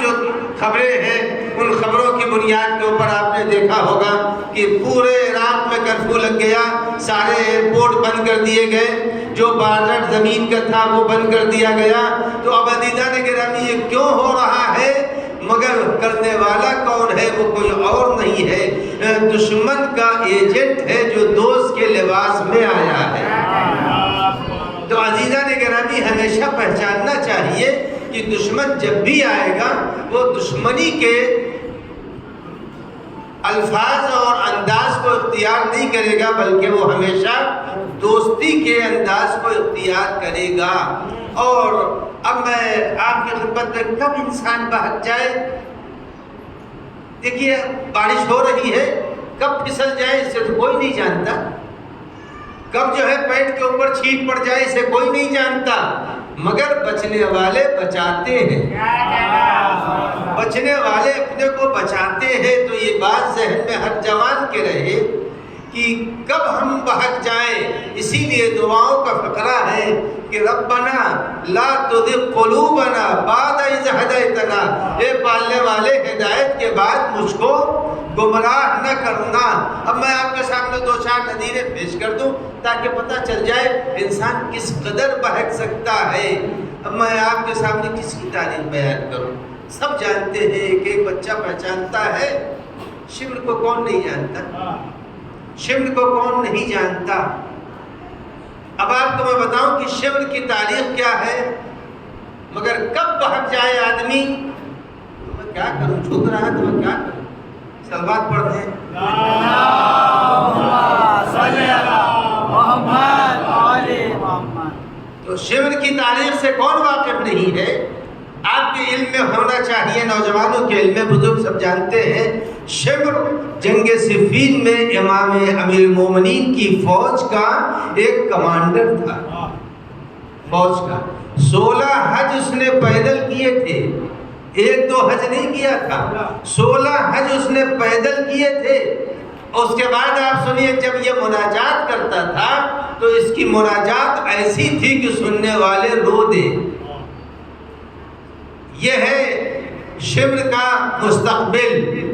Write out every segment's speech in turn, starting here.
جو خبریں ہیں ان خبروں کی بنیاد کے اوپر آپ نے دیکھا ہوگا کہ پورے عراق میں کرفیو لگ گیا، سارے ایئرپورٹ بند کر دیے گئے، جو بارڈر زمین کا تھا وہ بند کر دیا گیا۔ تو اب عزیزان گرامی یہ کیوں ہو رہا ہے؟ مگر کرنے والا کون ہے؟ وہ کوئی اور نہیں ہے، دشمن کا ایجنٹ ہے جو دوست کے لباس میں آیا ہے۔ تو عزیزان گرامی ہمیشہ پہچاننا چاہیے کہ دشمن جب بھی آئے گا وہ دشمنی کے الفاظ اور انداز کو اختیار نہیں کرے گا، بلکہ وہ ہمیشہ دوستی کے انداز کو اختیار کرے گا۔ اور اب میں آپ کی خدمت میں کب انسان بہک جائے؟ دیکھیے بارش ہو رہی ہے، کب پھسل جائے اس سے تو کوئی نہیں جانتا، کب جو ہے پینٹ کے اوپر چھینٹ پڑ جائے اسے کوئی نہیں جانتا، مگر بچنے والے بچاتے ہیں، بچنے والے اپنے کو بچاتے ہیں۔ تو یہ بات ذہن میں ہر جوان کے رہے کہ کب ہم بہک جائیں۔ اسی لیے دعاؤں کا فقرہ ہے کہ ربنا لا تزغ قلوبنا بعد اذ ہدیتنا، اے پالنے والے ہدایت کے بعد مجھ کو گمراہ نہ کرنا۔ اب میں آپ کے سامنے دو چار نظیریں پیش کر دوں تاکہ پتہ چل جائے انسان کس قدر بہک سکتا ہے۔ اب میں آپ کے سامنے کس کی تعریف بیان کروں؟ سب جانتے ہیں، ایک ایک بچہ پہچانتا ہے۔ شمر کو کون نہیں جانتا؟ شمر کو کون نہیں جانتا؟ اب آپ کو میں بتاؤں کہ شمر کی تاریخ کیا ہے، مگر کب بہک جائے آدمی؟ تو میں کیا کروں، جھک رہا تو میں کیا کروں؟ سلوات پڑھتے ہیں۔ تو شمر کی تاریخ سے کون واقف نہیں ہے؟ آپ کے علم میں ہونا چاہیے، نوجوانوں کے علم میں، بزرگ سب جانتے ہیں۔ شمر جنگ صفین میں امام امیر المومنین کی فوج کا ایک کمانڈر تھا، فوج کا 16 حج اس نے پیدل کیے تھے، ایک دو حج نہیں کیا تھا، 16 حج اس نے پیدل کیے تھے۔ اس کے بعد آپ سنیے، جب یہ مناجات کرتا تھا تو اس کی مناجات ایسی تھی کہ سننے والے رو دے۔ یہ ہے شمر کا مستقبل۔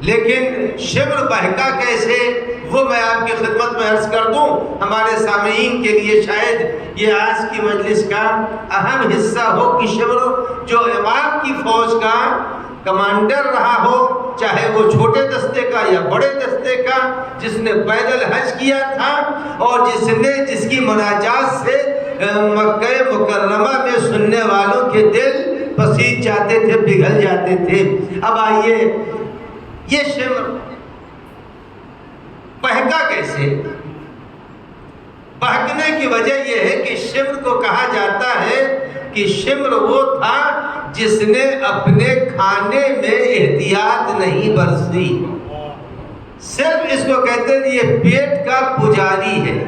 لیکن شمر بہکا کیسے، وہ میں آپ کی خدمت میں عرض کر دوں، ہمارے سامعین کے لیے شاید یہ آج کی مجلس کا اہم حصہ ہو کہ شمر جو امام کی فوج کا کمانڈر رہا ہو، چاہے وہ چھوٹے دستے کا یا بڑے دستے کا، جس نے پیدل حج کیا تھا اور جس کی مناجات سے مکہ مکرمہ میں سننے والوں کے دل پسیج جاتے تھے، پگھل جاتے تھے۔ اب آئیے، یہ شمر بہکا کیسے؟ بہکنے کی وجہ یہ ہے کہ شمر کو کہا جاتا ہے کہ شمر وہ تھا جس نے اپنے کھانے میں احتیاط نہیں برتی۔ صرف اس کو کہتے ہیں یہ پیٹ کا پجاری ہے،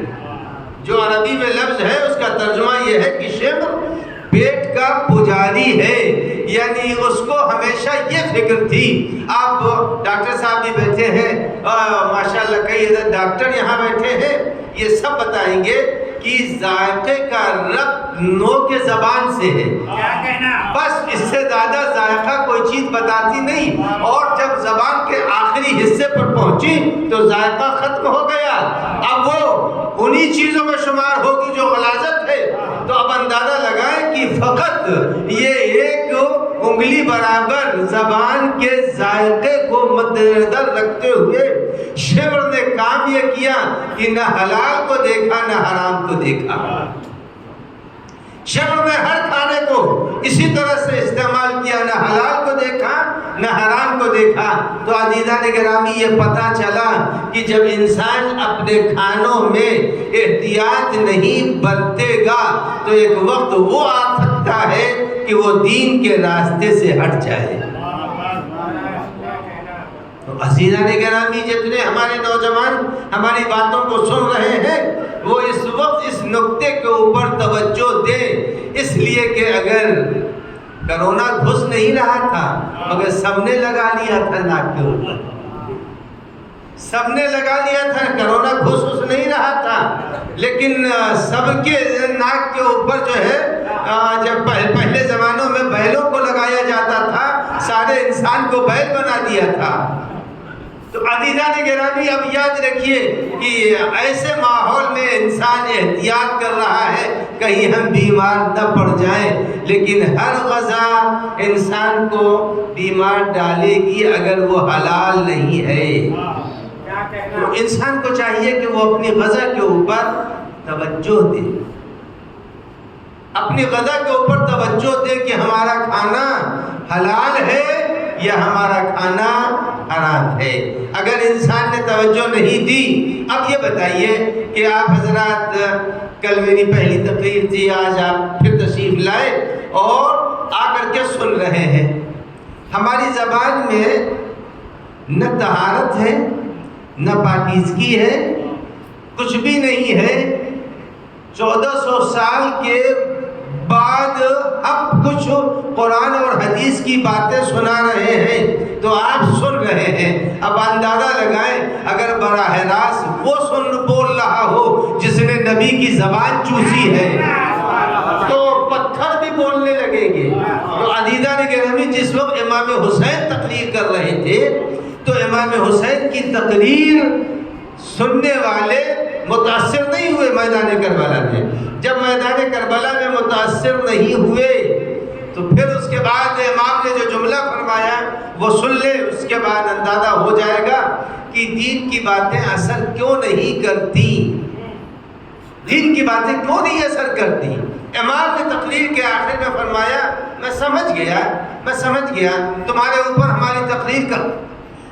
جو عربی میں لفظ ہے اس کا ترجمہ یہ ہے کہ شمر پیٹ کا پجاری ہے، یعنی اس کو ہمیشہ یہ فکر تھی۔ آپ ڈاکٹر صاحب بھی بیٹھے ہیں، ماشاءاللہ کئی ڈاکٹر یہاں بیٹھے ہیں، یہ سب بتائیں گے کہ ذائقے کا ربط نو کے زبان سے ہے، بس اس سے زیادہ ذائقہ کوئی چیز بتاتی نہیں، اور جب زبان کے آخری حصے پر پہنچی تو ذائقہ ختم ہو گیا، اب وہ انہی چیزوں میں شمار ہوگی جو غلاظت ہے۔ تو اب اندازہ لگائیں کہ فقط یہ ایک انگلی برابر زبان کے ذائقے کو مد نظر رکھتے ہوئے شمر نے کام یہ کیا کہ نہ حلال کو دیکھا نہ حرام کو دیکھا۔ شمر نے ہر کھانے کو اسی طرح سے استعمال کیا، نہ حلال کو دیکھا نہ حرام کو دیکھا۔ تو عزیزان گرامی یہ پتہ چلا کہ جب انسان اپنے کھانوں میں احتیاط نہیں برتے گا تو ایک وقت وہ آ سکتا ہے کہ وہ دین کے راستے سے ہٹ جائے۔ عزیزان گرامی جتنے ہمارے نوجوان ہماری باتوں کو سن رہے ہیں وہ اس وقت اس نقطے کے اوپر توجہ دیں، اس لیے کہ اگر کرونا گھس نہیں رہا تھا مگر سب نے لگا لیا تھا ناک کے اوپر، سب نے لگا لیا تھا، کرونا گھس نہیں رہا تھا، لیکن سب کے ناک کے اوپر جو ہے جب پہلے زمانوں میں بیلوں کو لگایا جاتا تھا، نے انسان کو بیل بنا دیا تھا۔ تو عزیزان گرامی اب یاد رکھیے کہ ایسے ماحول میں انسان احتیاط کر رہا ہے کہیں ہم بیمار نہ پڑ جائیں، لیکن ہر غذا انسان کو بیمار ڈالے گی اگر وہ حلال نہیں ہے۔ تو انسان کو چاہیے کہ وہ اپنی غذا کے اوپر توجہ دے، اپنی غذا کے اوپر توجہ دے کہ ہمارا کھانا حلال ہے یا ہمارا کھانا حرام ہے۔ اگر انسان نے توجہ نہیں دی، اب یہ بتائیے کہ آپ حضرات کل میری پہلی تقریر تھی، آج آپ پھر تشریف لائے اور آ کر کے سن رہے ہیں، ہماری زبان میں نہ طہارت ہے نہ پاکیزگی ہے، کچھ بھی نہیں ہے۔ 1400 سال کے بعد اب کچھ قرآن اور حدیث کی باتیں سنا رہے ہیں تو آپ سن رہے ہیں۔ اب اندازہ لگائیں اگر براہ راست وہ بول رہا ہو جس نے نبی کی زبان چوسی ہے تو پتھر بھی بولنے لگیں گے۔ تو عزیزان گرامی جس وقت امام حسین تقریر کر رہے تھے تو امام حسین کی تقریر سننے والے متاثر نہیں ہوئے میدان کربلا میں۔ جب میدان کربلا میں متاثر نہیں ہوئے تو پھر اس کے بعد امام نے جو جملہ فرمایا وہ سن لے، اس کے بعد اندازہ ہو جائے گا کہ دین کی باتیں اثر کیوں نہیں کرتی، دین کی باتیں کیوں نہیں اثر کرتی۔ امام نے تقریر کے آخر میں فرمایا میں سمجھ گیا تمہارے اوپر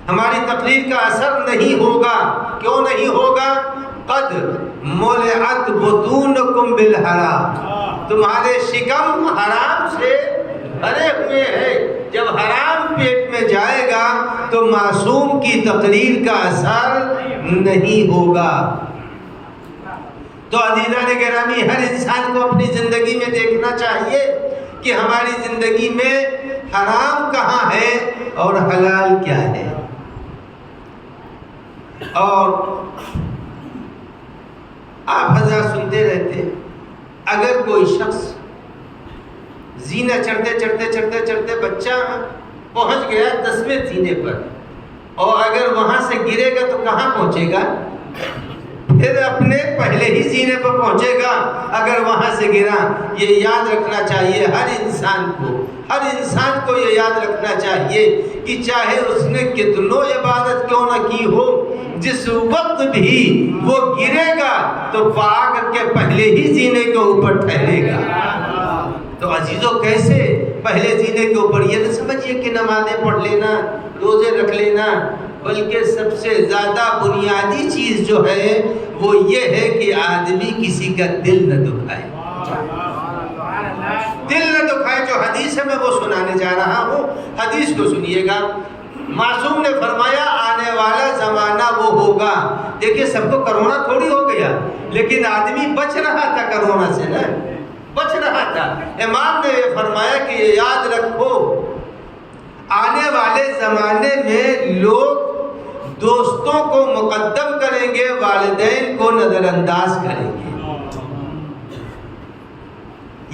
ہماری تقریر کا اثر نہیں ہوگا۔ کیوں نہیں ہوگا؟ قد ملعت بطونکم بالحرام، تمہارے شکم حرام سے بھرے ہوئے ہیں۔ جب حرام پیٹ میں جائے گا تو معصوم کی تقریر کا اثر نہیں ہوگا۔ تو عزیزان گرامی ہر انسان کو اپنی زندگی میں دیکھنا چاہیے کہ ہماری زندگی میں حرام کہاں ہے اور حلال کیا ہے۔ اور آپ حضرات سنتے رہتے، اگر کوئی شخص زینہ چڑھتے بچہ پہنچ گیا 10ویں زینے پر، اور اگر وہاں سے گرے گا تو کہاں پہنچے گا؟ پھر اپنے پہلے ہی زینے پر پہنچے گا اگر وہاں سے گرا۔ یہ یاد رکھنا چاہیے ہر انسان کو یہ یاد رکھنا چاہیے کہ چاہے اس نے کتنوں عبادت کیوں نہ کی ہو، جس وقت بھی وہ گرے گا تو پا کر کے پہلے ہی زینے کے اوپر ٹھہرے گا۔ تو عزیزوں کیسے پہلے زینے کے اوپر؟ یہ نہ سمجھیے کہ نمازیں پڑھ لینا، روزے رکھ لینا، بلکہ سب سے زیادہ بنیادی چیز جو ہے وہ یہ ہے کہ آدمی کسی کا دل نہ دکھائے۔ جو حدیث ہے میں وہ سنانے جا رہا ہوں، حدیث کو سنیے گا۔ معصوم نے فرمایا آنے والا زمانہ وہ ہوگا، دیکھیں سب کو کرونا تھوڑی ہو گیا، لیکن آدمی بچ رہا تھا کرونا سے، نا بچ رہا تھا۔ امام نے یہ فرمایا کہ یہ یاد رکھو آنے والے زمانے میں لوگ دوستوں کو مقدم کریں گے، والدین کو نظر انداز کریں گے۔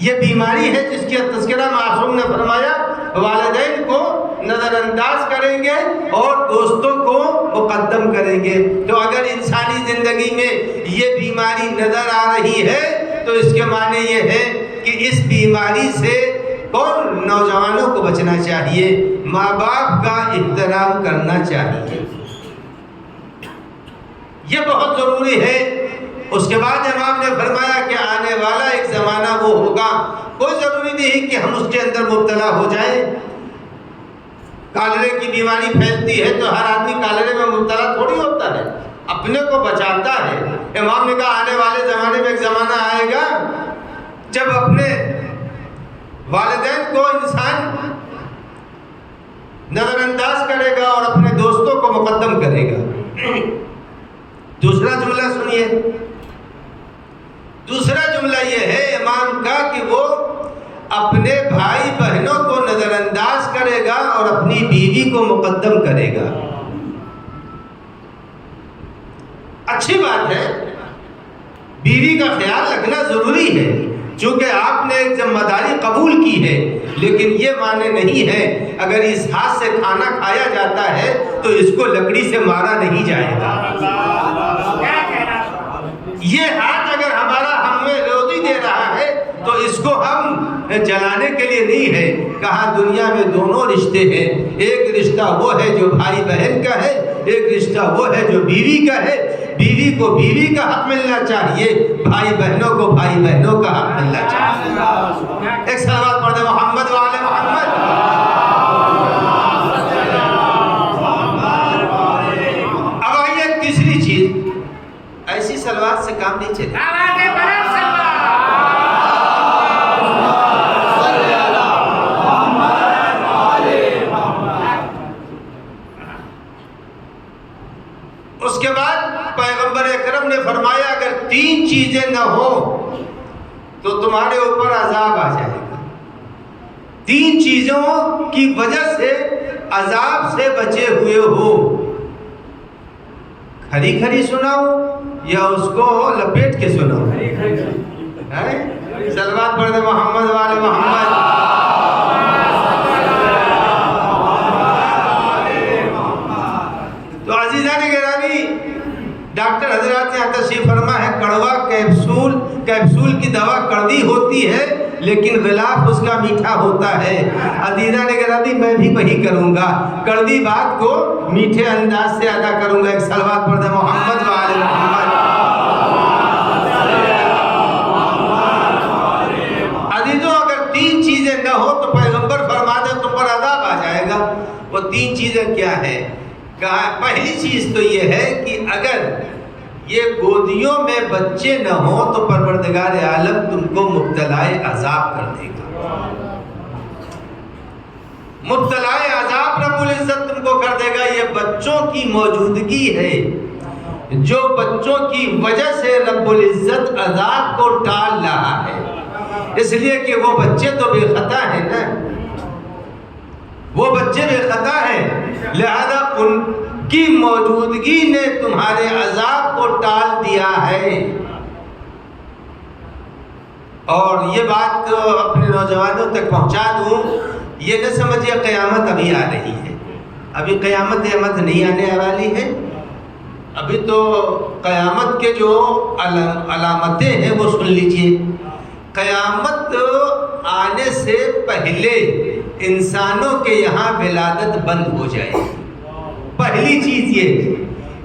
یہ بیماری ہے جس کا تذکرہ معصوم نے فرمایا، والدین کو نظر انداز کریں گے اور دوستوں کو مقدم کریں گے۔ تو اگر انسانی زندگی میں یہ بیماری نظر آ رہی ہے تو اس کے معنی یہ ہے کہ اس بیماری سے کون نوجوانوں کو بچنا چاہیے، ماں باپ کا احترام کرنا چاہیے، یہ بہت ضروری ہے۔ اس کے بعد امام نے فرمایا کہ آنے والا ایک زمانہ وہ ہوگا، کوئی ضروری نہیں کہ ہم اس کے اندر مبتلا ہو جائیں۔ کالرے کی بیماری پھیلتی ہے تو ہر آدمی کالرے میں مبتلا تھوڑی ہوتا ہے، اپنے کو بچاتا ہے۔ امام نے کہا آنے والے زمانے میں ایک زمانہ آئے گا جب اپنے والدین کو انسان نظر انداز کرے گا اور اپنے دوستوں کو مقدم کرے گا۔ دوسرا جملہ سنیے، دوسرا جملہ یہ ہے امام کا کہ وہ اپنے بھائی بہنوں کو نظر انداز کرے گا اور اپنی بیوی کو مقدم کرے گا۔ اچھی بات ہے، بیوی کا خیال رکھنا ضروری ہے، چونکہ آپ نے ایک ذمہ داری قبول کی ہے، لیکن یہ معنی نہیں ہے اگر اس ہاتھ سے کھانا کھایا جاتا ہے تو اس کو لکڑی سے مارا نہیں جائے گا۔ یہ ہاتھ اگر ہمارا ہمیں روزی دے رہا ہے تو اس کو ہم جلانے کے لیے نہیں ہے۔ کہا دنیا میں دونوں رشتے ہیں، ایک رشتہ وہ ہے جو بھائی بہن کا ہے، ایک رشتہ وہ ہے جو بیوی کا ہے۔ بیوی کو بیوی کا حق ملنا چاہیے، بھائی بہنوں کو بھائی بہنوں کا حق ملنا چاہیے۔ ایک صلوات پڑھ دیں محمد وعلی محمد۔ اب آئیے تیسری چیز، ایسی صلوات سے کام نہیں چلے۔ اس کے بعد پیغمبر اکرم نے فرمایا اگر تین چیزیں نہ ہو تو تمہارے اوپر عذاب آ جائے گا۔ تین چیزوں کی وجہ سے عذاب سے بچے ہوئے ہو۔ کھری کھری سناؤ یا اس کو لپیٹ کے سناؤ؟ صلوات پڑھ دے محمد والے محمد۔ تو عزیزان گرامی، ڈاکٹر حضرات نے تشریف فرما ہے کڑوا کیپسول کی دوا کڑوی ہوتی ہے لیکن غلاف اس کا میٹھا ہوتا ہے۔ عزیزان گرامی، میں بھی وہی کروں گا، کڑوی بات کو میٹھے انداز سے ادا کروں گا۔ ایک صلوات پڑھ دیں محمد وعلی محمد۔ عزیزوں، اگر تین چیزیں نہ ہو تو پیغمبر فرما دے تم پر عذاب آ جائے گا۔ وہ تین چیزیں کیا ہے؟ پہلی چیز تو یہ ہے کہ اگر یہ گودیوں میں بچے نہ ہوں تو پروردگار عالم تم کو مبتلا عذاب کر دے گا۔ مبتلا عذاب رب العزت تم کو کر دے گا۔ یہ بچوں کی موجودگی ہے جو بچوں کی وجہ سے رب العزت عذاب کو ٹال رہا ہے، اس لیے کہ وہ بچے تو بے خطا ہیں نا، وہ بچے بے خطا ہیں، لہذا ان کی موجودگی نے تمہارے عذاب کو ٹال دیا ہے۔ اور یہ بات اپنے نوجوانوں تک پہنچا دوں، یہ نہ سمجھے قیامت ابھی آ رہی ہے، ابھی قیامت نہیں آنے والی ہے۔ ابھی تو قیامت کے جو علامتیں ہیں وہ سن لیجئے۔ قیامت آنے سے پہلے انسانوں کے یہاں ولادت بند ہو جائے گی۔ پہلی چیز یہ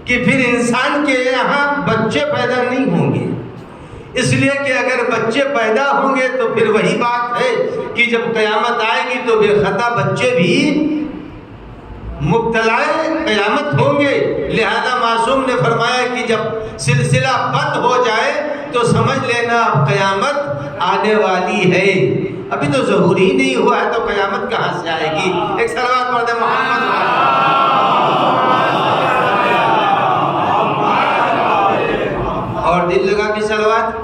کہ پھر انسان کے یہاں بچے پیدا نہیں ہوں گے، اس لیے کہ اگر بچے پیدا ہوں گے تو پھر وہی بات ہے کہ جب قیامت آئے گی تو بے خطا بچے بھی مبتلا قیامت ہوں گے۔ لہذا معصوم نے فرمایا کہ جب سلسلہ بند ہو جائے تو سمجھ لینا اب قیامت آنے والی ہے۔ ابھی تو ظہور ہی نہیں ہوا ہے تو قیامت کہاں سے آئے گی؟ ایک صلوات پڑھ دیں محمد۔ اور دل لگا کے صلوات۔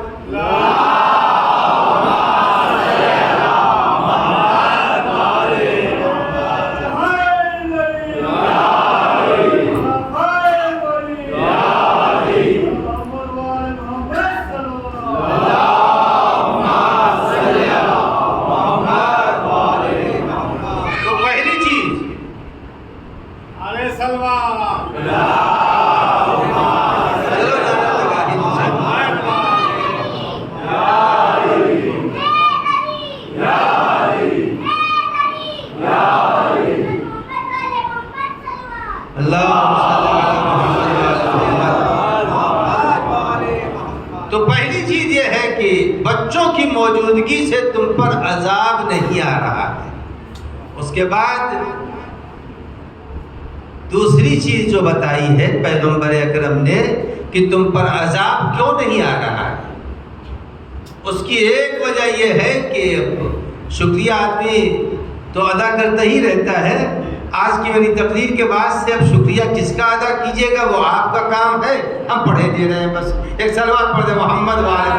تو پہلی چیز یہ ہے کہ بچوں کی موجودگی سے تم پر عذاب نہیں آ رہا ہے۔ اس کے بعد دوسری چیز جو بتائی ہے پیغمبر اکرم نے کہ تم پر عذاب کیوں نہیں آ رہا ہے، اس کی ایک وجہ یہ ہے کہ شکریہ آدمی تو ادا کرتا ہی رہتا ہے۔ آج کی میری تقریر کے بعد سے اب شکریہ کس کا ادا کیجیے گا وہ آپ کا کام ہے، ہم پڑھے دے رہے ہیں بس۔ ایک صلوات پڑھ دیں محمد وعلی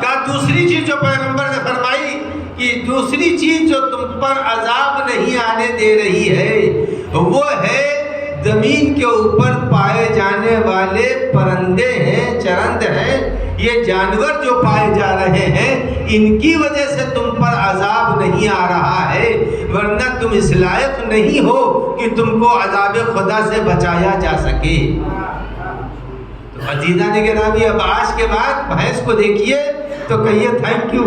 کا دوسری چیز جو پیغمبر نے فرمائی کہ دوسری چیز جو تم پر عذاب نہیں آنے دے رہی ہے وہ ہے زمین کے اوپر پائے جانے والے پرندے ہیں، چرند ہیں، یہ جانور جو پائے جا رہے ہیں، ان کی وجہ سے تم پر عذاب نہیں آ رہا ہے، ورنہ تم اس لائق نہیں ہو کہ تم کو عذاب خدا سے بچایا جا سکے۔ تو عزیزان گرامی، اب آج کے بعد بھینس کو دیکھیے تو کہیے تھینک یو،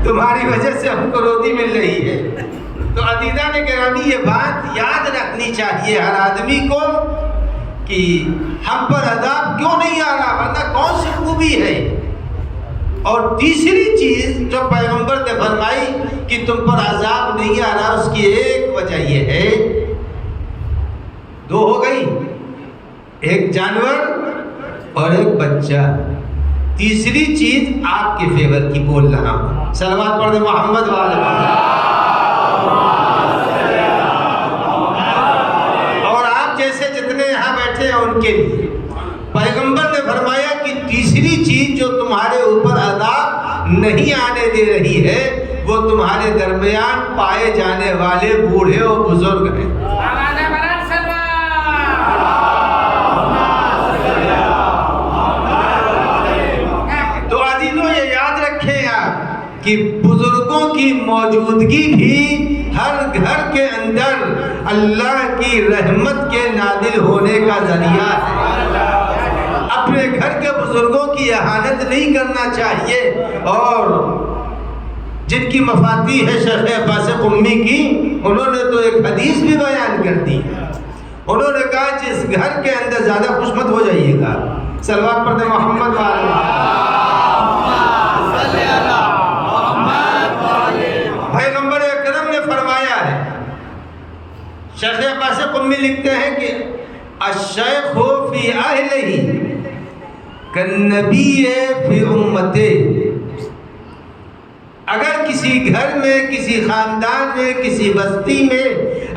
تمہاری وجہ سے ہم کو روٹی مل رہی ہے۔ تو عزیزان گرامی، یہ بات یاد رکھنی چاہیے ہر آدمی کو کہ ہم پر عذاب کیوں نہیں آ رہا، ورنہ کون سی خوبی ہے۔ اور تیسری چیز جو پیغمبر نے فرمائی کہ تم پر عذاب نہیں آ رہا، اس کی ایک وجہ یہ ہے، دو ہو گئی، ایک جانور اور ایک بچہ، تیسری چیز آپ کے فیور کی بول رہا ہوں، صلوات پڑھ دیں محمد والے محمد۔ اور آپ جیسے جتنے یہاں بیٹھے ہیں ان کے لیے پیغمبر نے فرمایا کہ تیسری چیز جو تمہارے اوپر عذاب نہیں آنے دے رہی ہے، وہ تمہارے درمیان پائے جانے والے بوڑھے اور بزرگ ہیں۔ تو عزیزوں، یہ یاد رکھیں آپ کہ بزرگوں کی موجودگی بھی ہر گھر کے اندر اللہ کی رحمت کے نازل ہونے کا ذریعہ ہے۔ اپنے گھر کے بزرگوں کی اہانت نہیں کرنا چاہیے، اور جن کی مفاتیح ہے شیخ عباس قمی کی، انہوں نے تو ایک حدیث بھی بیان کر دی، انہوں نے کہا جس گھر کے اندر زیادہ خوش مت ہو جائیے گا، صلوات پڑھتے محمد پیغمبر اکرم نے فرمایا ہے، شیخ عباس قمی لکھتے ہیں کہ الشیخ فی اہلہ کالنبی فی امتے، اگر کسی گھر میں، کسی خاندان میں، کسی بستی میں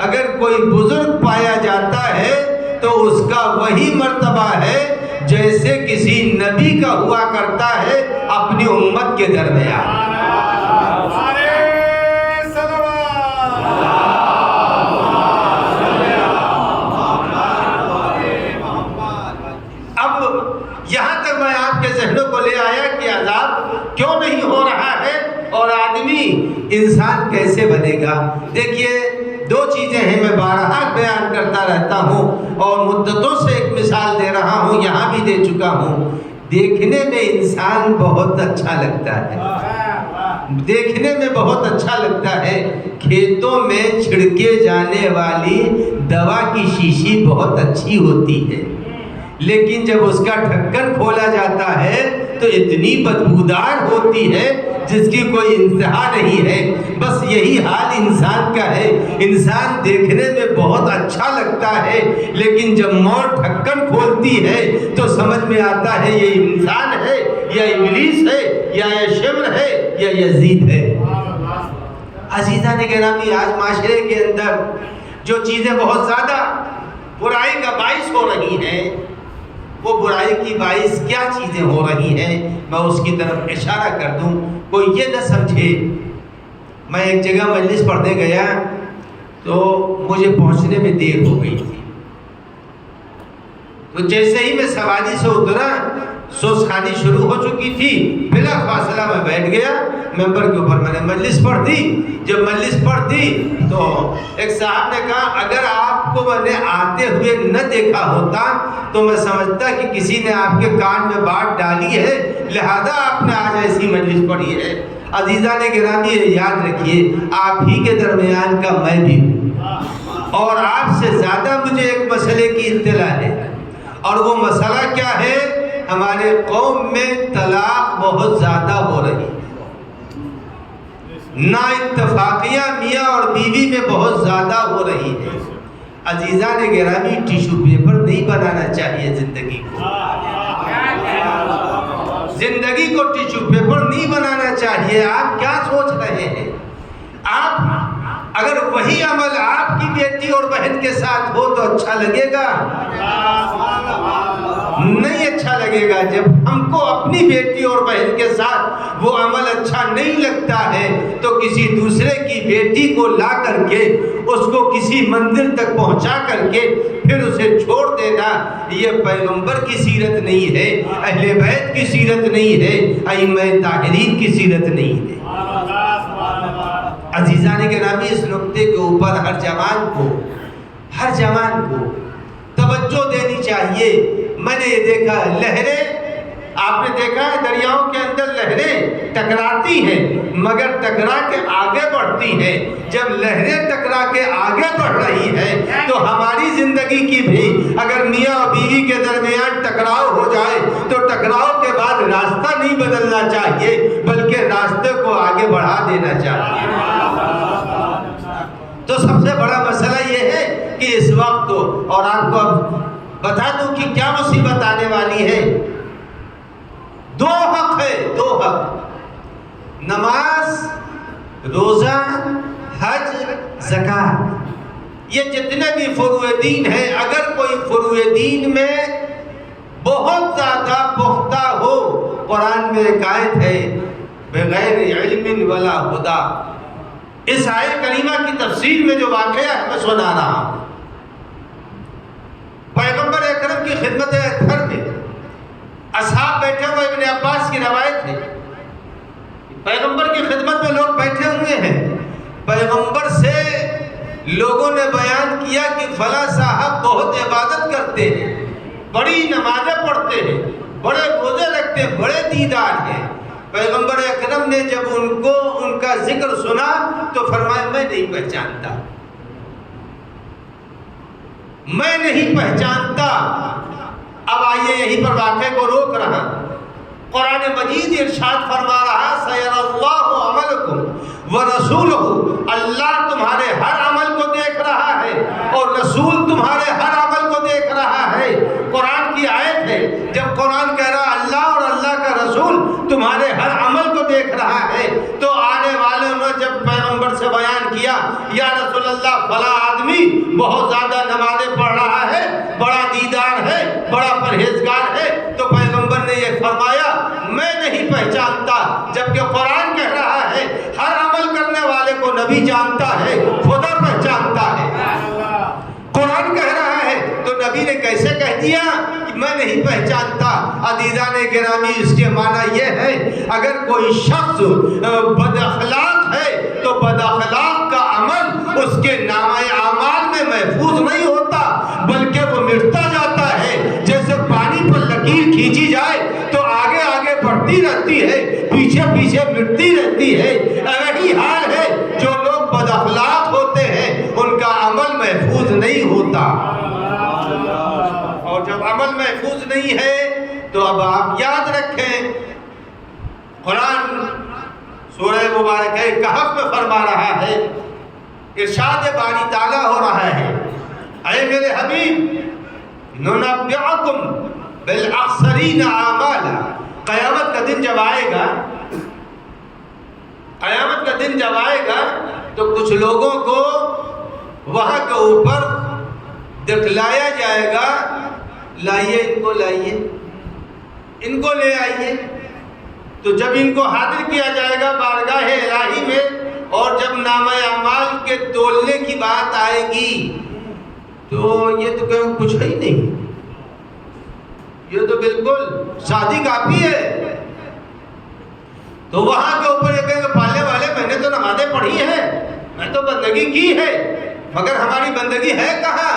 اگر کوئی بزرگ پایا جاتا ہے تو اس کا وہی مرتبہ ہے جیسے کسی نبی کا ہوا کرتا ہے اپنی امت کے درمیان۔ یہاں تک میں آپ کے ذہنوں کو لے آیا کہ عذاب کیوں نہیں ہو رہا ہے اور آدمی انسان کیسے بنے گا۔ دیکھیے، دو چیزیں ہیں، میں بارہا بیان کرتا رہتا ہوں اور مدتوں سے ایک مثال دے رہا ہوں، یہاں بھی دے چکا ہوں۔ دیکھنے میں انسان بہت اچھا لگتا ہے، دیکھنے میں بہت اچھا لگتا ہے، کھیتوں میں چھڑکے جانے والی دوا کی شیشی بہت اچھی ہوتی ہے، لیکن جب اس کا ڈھکن کھولا جاتا ہے تو اتنی بدبودار ہوتی ہے جس کی کوئی انتہا نہیں ہے۔ بس یہی حال انسان کا ہے، انسان دیکھنے میں بہت اچھا لگتا ہے، لیکن جب موت ڈھکن کھولتی ہے تو سمجھ میں آتا ہے یہ انسان ہے یا ابلیس ہے یا یہ شمر ہے یا یزید ہے۔ عزیزان گرامی، آج معاشرے کے اندر جو چیزیں بہت زیادہ برائی کا باعث ہو رہی ہیں، وہ برائی کی باعث کیا چیزیں ہو رہی ہیں، میں اس کی طرف اشارہ کر دوں، کوئی یہ نہ سمجھے۔ میں ایک جگہ مجلس پڑھنے گیا تو مجھے پہنچنے میں دیر ہو گئی تھی، تو جیسے ہی میں سواری سے اترا سوز خانی شروع ہو چکی تھی، بلا فاصلہ میں بیٹھ گیا، ممبر کے اوپر میں نے مجلس پڑھ دی۔ جب مجلس پڑھ دی تو ایک صاحب نے کہا اگر آپ کو میں نے آتے ہوئے نہ دیکھا ہوتا تو میں سمجھتا کہ کسی نے آپ کے کان میں بات ڈالی ہے، لہذا آپ نے آج ایسی مجلس پڑھی ہے۔ عزیزان گرامی، یاد رکھیے آپ ہی کے درمیان کا میں بھی ہوں، اور آپ سے زیادہ مجھے ایک مسئلے کی اطلاع ہے، اور وہ مسئلہ کیا ہے؟ ہمارے قوم میں طلاق بہت زیادہ ہو رہی ہے، نا اتفاقیاں میاں اور بیوی میں بہت زیادہ ہو رہی ہے۔ عزیزان گرامی، ٹیشو پیپر نہیں بنانا چاہیے زندگی کو، زندگی کو ٹیشو پیپر نہیں بنانا چاہیے۔ آپ کیا سوچ رہے ہیں؟ آپ اگر وہی عمل آپ کی بیٹی اور بہن کے ساتھ ہو تو اچھا لگے گا؟ نہیں اچھا لگے گا۔ جب ہم کو اپنی بیٹی اور بہن کے ساتھ وہ عمل اچھا نہیں لگتا ہے تو کسی دوسرے کی بیٹی کو لا کر کے اس کو کسی مندر تک پہنچا کر کے پھر اسے چھوڑ دینا، یہ پیغمبر کی سیرت نہیں ہے، اہل بیت کی سیرت نہیں ہے، ائمہ طاہرین کی سیرت نہیں ہے۔ عزیزان گرامی، اس نقطے کے اوپر ہر جوان کو توجہ دینی چاہیے۔ میں نے یہ دیکھا لہریں، آپ نے دیکھا ہے دریاؤں کے اندر لہریں ٹکراتی ہیں مگر ٹکرا کے آگے بڑھتی ہیں۔ جب لہریں ٹکرا کے آگے بڑھ رہی ہیں تو ہماری زندگی کی بھی اگر میاں اور بیوی کے درمیان ٹکراؤ ہو جائے تو ٹکراؤ کے بعد راستہ نہیں بدلنا چاہیے بلکہ راستے کو آگے بڑھا دینا چاہیے۔ تو سب سے بڑا مسئلہ یہ ہے کہ اس وقت اور آپ کو بتا دوں کہ کیا مصیبت آنے والی ہے۔ دو حق ہے، دو حق، نماز، روزہ، حج، زکوٰۃ، یہ جتنے بھی فروع دین ہیں، اگر کوئی فروع دین میں بہت زیادہ پختہ ہو، قرآن میں ایک آیت ہے بغیر علم ولا ہدی، اس آیت کریمہ کی تفسیر میں جو واقعہ ہے میں سنا رہا ہوں۔ پیغمبر اکرم کی خدمت اطہر میں اصحاب بیٹھے ہوئے، ابن عباس کی روایت ہے، پیغمبر کی خدمت میں لوگ بیٹھے ہوئے ہیں، پیغمبر سے لوگوں نے بیان کیا کہ فلاں صاحب بہت عبادت کرتے ہیں، بڑی نمازیں پڑھتے ہیں، بڑے روزے رکھتے ہیں، بڑے دیندار ہیں۔ پیغمبر اکرم نے جب ان کا ذکر سنا تو فرمایا میں نہیں پہچانتا، میں نہیں پہچانتا۔ اب آئیے یہیں پر واقعے کو روک رہا، قرآن مجید ارشاد فرما رہا سَيَرَى اللَّهُ عَمَلَكُمْ وَرَسُولُهُ، اللہ تمہارے ہر عمل کو دیکھ رہا ہے اور رسول تمہارے ہر عمل کو دیکھ رہا ہے۔ قرآن کی آیت ہے، جب قرآن کہہ رہا اللہ اور اللہ کا رسول تمہارے ہر عمل کو دیکھ رہا ہے تو آنے والوں نے جب پیغمبر سے بیان کیا یا رسول اللہ فلاں آدمی بہت زیادہ نمازیں پڑھ رہا ہے، بڑا دیندار ہے، بڑا پرہیزگار ہے، تو پیغمبر نے یہ فرمایا میں نہیں پہچانتا، جبکہ قرآن کہہ رہا ہے ہر عمل کرنے والے کو نبی جانتا ہے، خدا پہچانتا ہے۔ قرآن کہہ رہا ہے تو نبی نے کیسے کہہ دیا کہ میں نہیں پہچانتا؟ عزیزان گرامی، اس کے معنی یہ ہے اگر کوئی شخص بد اخلاق ہے تو بد اخلاق کا عمل اس کے نامہ اعمال میں محفوظ نہیں ہوتا بلکہ وہ مٹتا جاتا ہے۔ جیسے پانی پر لکیر کھینچی جائے تو آگے آگے بڑھتی رہتی ہے، پیچھے پیچھے مٹتی رہتی ہے۔ یہی حال ہے، جو لوگ بد اخلاق ہوتے ہیں ان کا عمل محفوظ نہیں ہوتا، اور جب عمل محفوظ نہیں ہے تو اب آپ یاد رکھیں قرآن سورہ مبارکہ کہف میں فرما رہا ہے، ارشاد باری تعالیٰ ہو رہا ہے اے میرے حبیب ننبئکم بالاخسرین اعمالا، قیامت کا دن جب آئے گا، قیامت کا دن جب آئے گا تو کچھ لوگوں کو وہاں کے اوپر دکھلایا جائے گا، لائیے ان کو، لائیے ان کو لے آئیے۔ تو جب ان کو حاضر کیا جائے گا بارگاہ الہی میں اور جب نامہ اعمال کے تولنے کی بات آئے گی تو یہ تو کہیں کچھ ہے ہی نہیں، یہ تو بالکل شادی کافی ہے۔ تو وہاں کے اوپر یہ کہیں گے پالنے والے میں نے تو نمازیں پڑھی ہیں، میں تو بندگی کی ہے، مگر ہماری بندگی ہے کہاں؟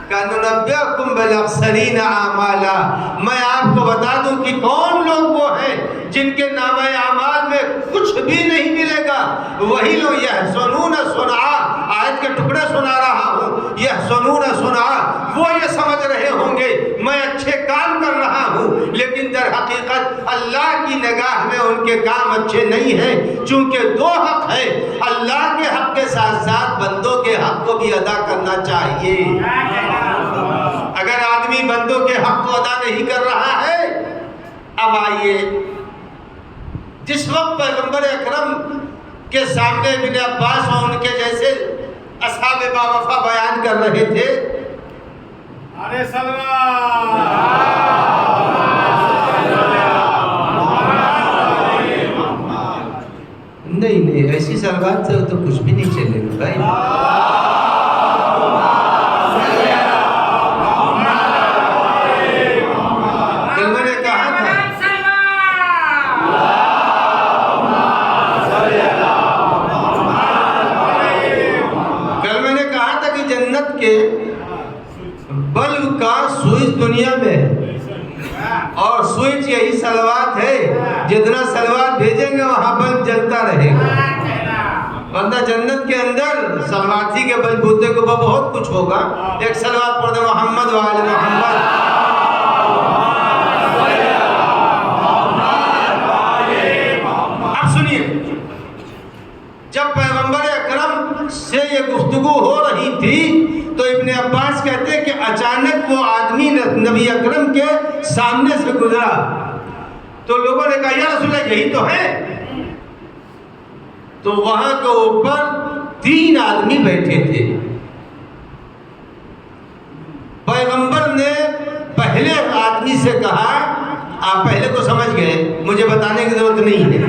کَنُنَبِّئُکُم بِالْأَخْسَرِینَ أَعْمَالًا، میں آپ کو بتا دوں کہ کون لوگ وہ ہیں جن کے نامہ اعمال میں کچھ بھی نہیں ملے گا۔ وہی لوگ یحسنون صنعا، آیت کے ٹکڑے سنا رہا ہوں، یحسنون صنعا، وہ یہ سمجھ رہے ہوں گے میں اچھے کام کر رہا ہوں، لیکن در حقیقت اللہ کی نگاہ میں ان کے کام اچھے نہیں ہیں، چونکہ دو حق ہے، اللہ کے حق کے ساتھ ساتھ بندوں کے حق کو بھی ادا کرنا چاہیے۔ اگر آدمی بندوں کے حق کو ادا نہیں کر رہا ہے، اب آئیے جس وقت پیغمبر اکرم کے سامنے ابن عباس اور ان کے جیسے اصحاب باوفا بیان کر رہے تھے، نہیں ایسی سلوات سے تو کچھ بھی نہیں چلے گا بھائی۔ یہی صلوات ہے، جتنا صلوات بھیجیں گے وہاں بلب جلتا رہے گا، ورنہ جنت کے اندر صلواتی کے بل بوتے کے اوپر بہت کچھ ہوگا۔ ایک صلوات پڑھ دیں محمد وآل محمد۔ اب سنیے، جب پیغمبر اکرم سے یہ گفتگو ہو رہی تھی تو ابن عباس کہتے ہیں کہ اچانک وہ آدمی نبی اکرم کے سامنے سے گزرا تو لوگوں نے کہا یا رسول اللہ یہی تو ہے۔ تو وہاں کے اوپر 3 آدمی بیٹھے تھے۔ پیغمبر نے پہلے آدمی سے کہا، آپ پہلے کو سمجھ گئے، مجھے بتانے کی ضرورت نہیں ہے،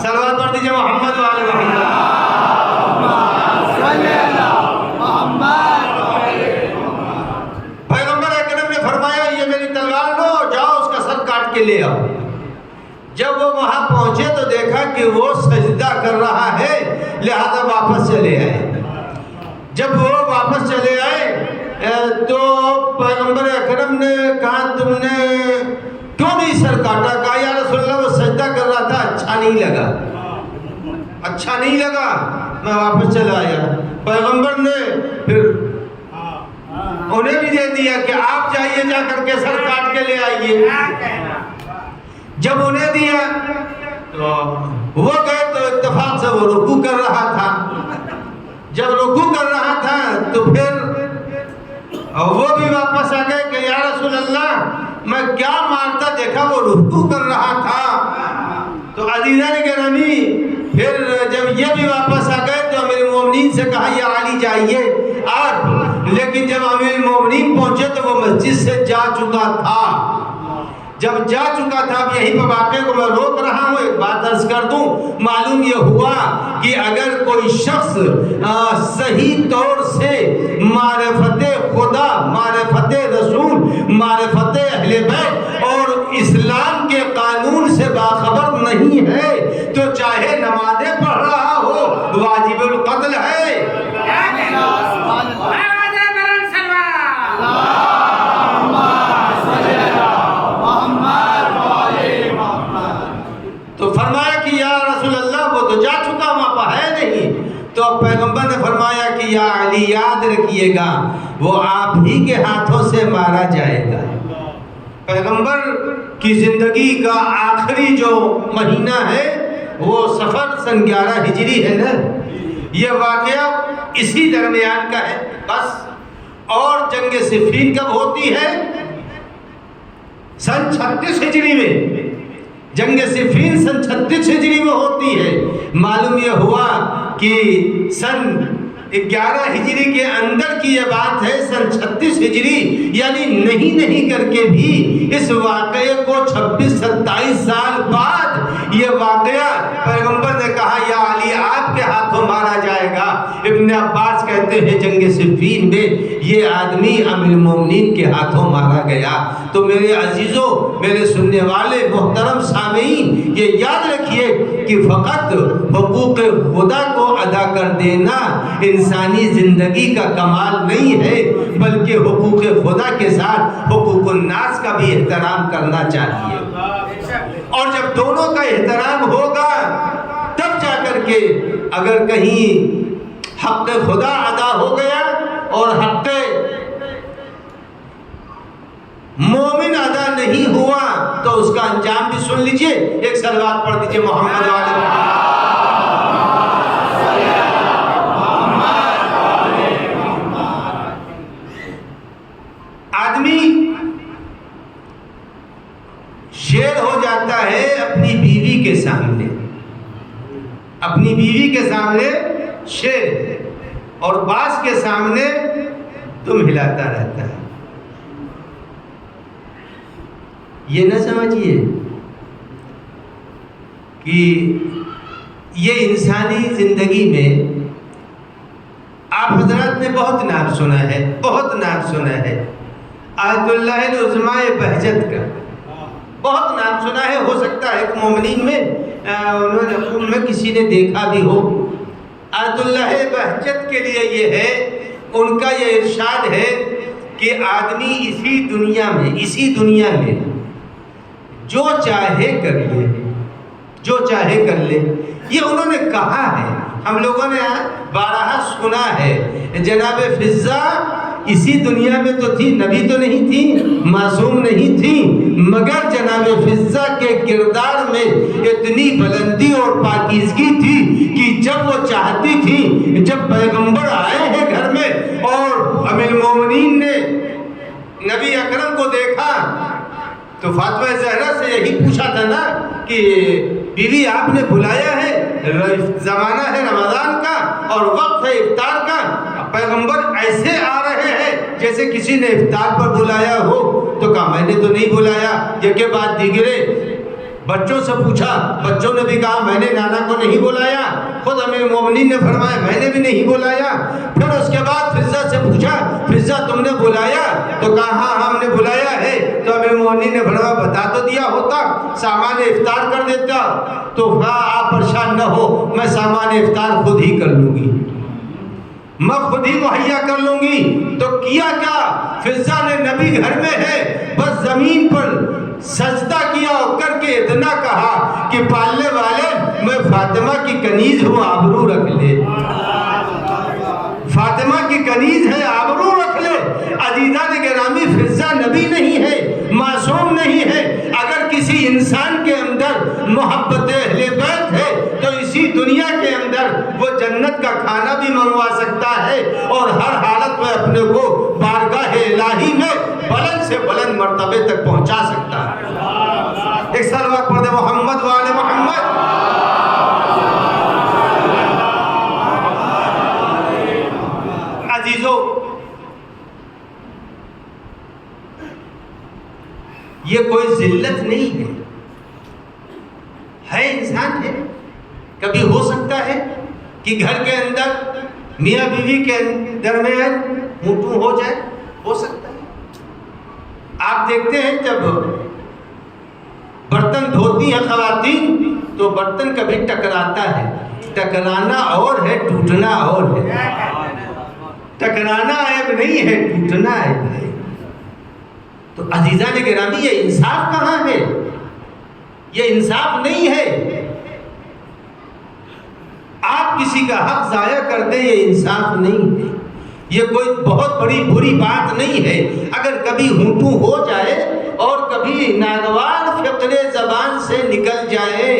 صلوات پڑھ دیجئے محمد وآل محمد۔ پیغمبر اکرم نے فرمایا یہ میری تلوار لو، جاؤ اس کا سر کاٹ کے لے آؤ۔ جب وہ وہاں پہنچے تو دیکھا کہ وہ سجدہ کر رہا ہے، لہذا واپس چلے آئے۔ جب وہ واپس چلے آئے تو پیغمبر اکرم نے کہا تم نے کیوں نہیں سر کاٹا؟ کہا یا رسول اللہ وہ سجدہ کر رہا تھا، اچھا نہیں لگا، اچھا نہیں لگا، میں واپس چلا آیا۔ پیغمبر نے پھر انہیں بھی دے دیا کہ آپ جائیے، جا کر کے سر کاٹ کے لے آئیے۔ جب انہیں دیا تو وہ گئے تو اتفاق سے وہ رکوع کر رہا تھا۔ جب رکوع کر رہا تھا تو پھر وہ بھی واپس آ گئے کہ یا رسول اللہ میں کیا مانتا، دیکھا وہ رکوع کر رہا تھا۔ تو عزیزان گرامی پھر جب یہ بھی واپس آ گئے تو امیر المومنین سے کہا یا علی جائیے آپ، لیکن جب امیر المومنین پہنچے تو وہ مسجد سے جا چکا تھا۔ جب جا چکا تھا، اب یہیں پر واقعے کو میں روک رہا ہوں، ایک بات عرض کر دوں، معلوم یہ ہوا کہ اگر کوئی شخص صحیح طور سے معرفت خدا، معرفت رسول، معرفت اہل بیت اور اسلام کے قانون سے باخبر نہیں ہے تو چاہے نمازیں پڑھ رہا ہو واجب القتل ہے۔ تو فرمایا کہ یا رسول اللہ وہ تو جا چکا، وہاں پر ہے نہیں۔ تو اب پیغمبر نے فرمایا کہ یا علی یاد رکھیے گا وہ آپ ہی کے ہاتھوں سے مارا جائے گا۔ پیغمبر کی زندگی کا آخری جو مہینہ ہے وہ صفر سن 11 ہجری ہے نا، یہ واقعہ اسی درمیان کا ہے بس۔ اور جنگ صفین کب ہوتی ہے؟ سن 36 ہجری میں۔ جنگ صفین سن 36 ہجری میں ہوتی ہے۔ معلوم یہ ہوا کہ سن 11 ہجری کے اندر کی یہ بات ہے، سن 36 ہجری یعنی نہیں کر کے بھی اس واقعے کو 26-27 سال بعد یہ واقعہ پیغمبر نے کہا یا علی آپ کے ہاتھوں مارا جائے گا۔ ابن عباس کہتے ہیں جنگ صفین میں یہ آدمی امیر المومنین کے ہاتھوں مارا گیا۔ تو میرے عزیزوں، میرے سننے والے محترم سامعین، یہ یاد رکھیے کہ فقط حقوق خدا کو ادا کر دینا انسانی زندگی کا کمال نہیں ہے، بلکہ حقوق خدا کے ساتھ حقوق الناس کا بھی احترام کرنا چاہیے۔ اور جب دونوں کا احترام ہوگا تب جا کر کے اگر کہیں حق خدا ادا ہو گیا اور حق مومن ادا نہیں ہوا تو اس کا انجام بھی سن لیجئے۔ ایک صلوات پڑھ دیجئے محمد وآل محمد۔ آدمی شیر ہو جاتا ہے اپنی بیوی کے سامنے، اپنی بیوی کے سامنے شیر، اور باز کے سامنے تم ہلاتا رہتا ہے۔ یہ نہ سمجھیے کہ یہ انسانی زندگی میں آپ حضرات نے بہت نام سنا ہے، بہت نام سنا ہے، آیت اللہ العظماء بہجت کا بہت نام سنا ہے۔ ہو سکتا ہے ایک مومنین میں ان میں کسی نے دیکھا بھی ہو۔ آیت اللہ بہجت کے لیے یہ ہے، ان کا یہ ارشاد ہے کہ آدمی اسی دنیا میں جو چاہے کر لے، جو چاہے کر لے، یہ انہوں نے کہا ہے۔ ہم لوگوں نے بارہا سنا ہے۔ جناب فضہ اسی دنیا میں تو تھی، نبی تو نہیں تھی، معصوم نہیں تھی، مگر جناب فضہ کے کردار میں اتنی بلندی اور پاکیزگی تھی کہ جب وہ چاہتی تھی، جب پیغمبر آئے ہیں گھر میں اور ام المومنین نے نبی اکرم کو دیکھا تو فاطمہ زہرا سے یہی پوچھا تھا نا کہ بیوی آپ نے بلایا ہے، زمانہ ہے رمضان کا اور وقت ہے افطار کا، پیغمبر ایسے آ رہے ہیں جیسے کسی نے افطار پر بلایا ہو۔ تو کہا میں نے تو نہیں بلایا۔ یہ کے بعد دیگرے بچوں سے پوچھا، بچوں نے بھی کہا میں نے نانا کو نہیں بلایا۔ خود امیر المومنین نے فرمایا میں نے بھی نہیں بلایا۔ پھر اس کے بعد فضہ سے پوچھا، فضہ تم نے بلایا؟ تو کہا ہاں ہم نے بلایا ہے۔ تو امیر المومنین نے فرمایا بتا تو دیا ہوتا، سامان افطار کر دیتا۔ تو آپ پریشان نہ ہو، میں سامان افطار خود ہی کر لوں گی، میں خود ہی مہیا کر لوں گی۔ تو کیا کیا، فضہ نے نبی گھر میں ہے بس زمین پر سجدہ کیا اور کر کے اتنا کہا کہ پالنے والے میں فاطمہ کی کنیز ہوں، آبرو رکھ لے، فاطمہ کی کنیز ہے، آبرو رکھ لے۔ عزیزان گرامی، فضہ نبی نہیں ہے، معصوم نہیں ہے۔ اگر کسی انسان کے اندر محبت اہل بیت ہے تو اسی دنیا کے اندر وہ جنت کا کھانا بھی منگوا سکتا ہے اور ہر حالت میں اپنے کو بارگاہ الہی میں بلند سے بلند مرتبے تک پہنچا سکتا ہے۔ ایک صلوات پڑھ دے محمد وآل محمد۔ عزیزو، یہ کوئی ذلت نہیں ہے انسان ہے۔ کبھی ہو سکتا ہے کہ گھر کے اندر میاں بیوی کے درمیان موٹو ہو جائے، ہو سکتا ہے۔ آپ دیکھتے ہیں جب برتن دھوتی ہیں خواتین تو برتن کبھی ٹکراتا ہے، ٹکرانا اور ہے، ٹوٹنا اور ہے۔ ٹکرانا عیب نہیں ہے، ٹوٹنا عیب ہے۔ تو عزیزان گرامی، یہ انصاف کہاں ہے؟ یہ انصاف نہیں ہے۔ آپ کسی کا حق ضائع کر دیں، یہ انصاف نہیں ہے۔ یہ کوئی بہت بڑی بری بات نہیں ہے۔ اگر کبھی ہونٹو ہو جائے اور کبھی ناگوار فقرے زبان سے نکل جائے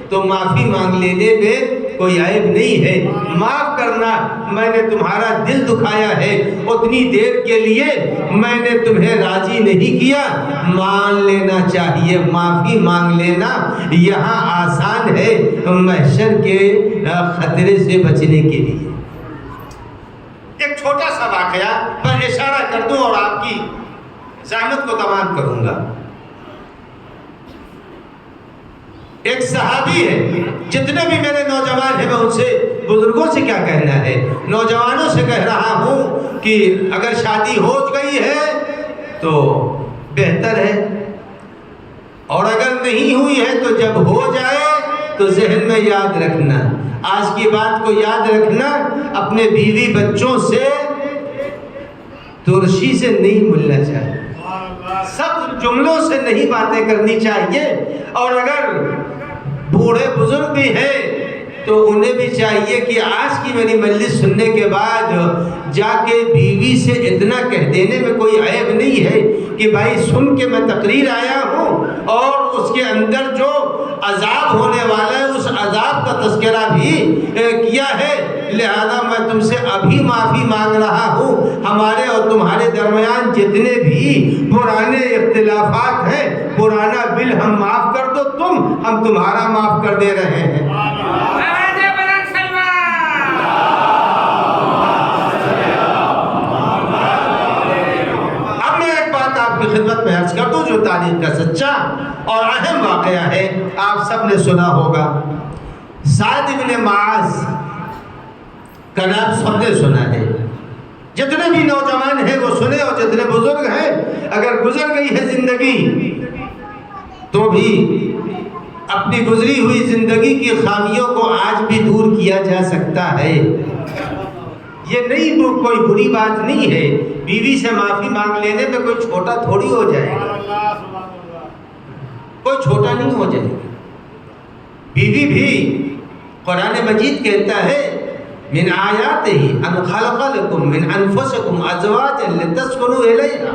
تو معافی مانگ لینے میں کوئی عیب نہیں ہے۔ معاف کرنا، میں نے تمہارا دل دکھایا ہے، اتنی دیر کے لیے میں نے تمہیں راضی نہیں کیا، مان لینا چاہیے، معافی مانگ لینا یہاں آسان ہے محشر کے خطرے سے بچنے کے لیے۔ ایک چھوٹا سا واقعہ میں اشارہ کر دوں اور آپ کی زحمت کو تمام کروں گا۔ ایک صحابی ہے، جتنے بھی میرے نوجوان ہیں میں ان سے، بزرگوں سے کیا کہنا ہے، نوجوانوں سے کہہ رہا ہوں کہ اگر شادی ہو گئی ہے تو بہتر ہے، اور اگر نہیں ہوئی ہے تو جب ہو جائے تو ذہن میں یاد رکھنا، آج کی بات کو یاد رکھنا، اپنے بیوی بچوں سے ترشی سے نہیں ملنا چاہیے، سب جملوں سے نہیں باتیں کرنی چاہیے۔ اور اگر بوڑھے بزرگ بھی ہیں تو انہیں بھی چاہیے کہ آج کی میری مجلس سننے کے بعد جا کے بیوی سے اتنا کہہ دینے میں کوئی عیب نہیں ہے کہ بھائی سن کے میں تقریر آیا ہوں اور اس کے اندر جو عذاب ہونے والا ہے اس عذاب کا تذکرہ بھی کیا ہے، لہذا میں تم سے ابھی معافی مانگ رہا ہوں۔ ہمارے اور تمہارے درمیان جتنے بھی پرانے اختلافات ہیں، پرانا بل ہم معاف کر دو، ہم تمہارا معاف کر دے رہے ہیں۔ اب میں ایک بات آپ کی خدمت میں عرض کر دوں جو تاریخ کا سچا اور اہم واقعہ ہے، آپ سب نے سنا ہوگا۔ سعد بن معاذ کا نام سب نے سنا ہے، جتنے بھی نوجوان ہیں وہ سنے، اور جتنے بزرگ ہیں اگر گزر گئی ہے زندگی تو بھی اپنی گزری ہوئی زندگی کی خامیوں کو آج بھی دور کیا جا سکتا ہے۔ یہ نہیں کوئی بری بات نہیں ہے، بیوی سے معافی مانگ لینے میں کوئی چھوٹا تھوڑی ہو جائے گا، کوئی چھوٹا نہیں ہو جائے گا. بیوی بھی قرآن مجید کہتا ہے من آیاتہ ان خلق لکم من انفسکم ازواجا لتسکنوا الیہا.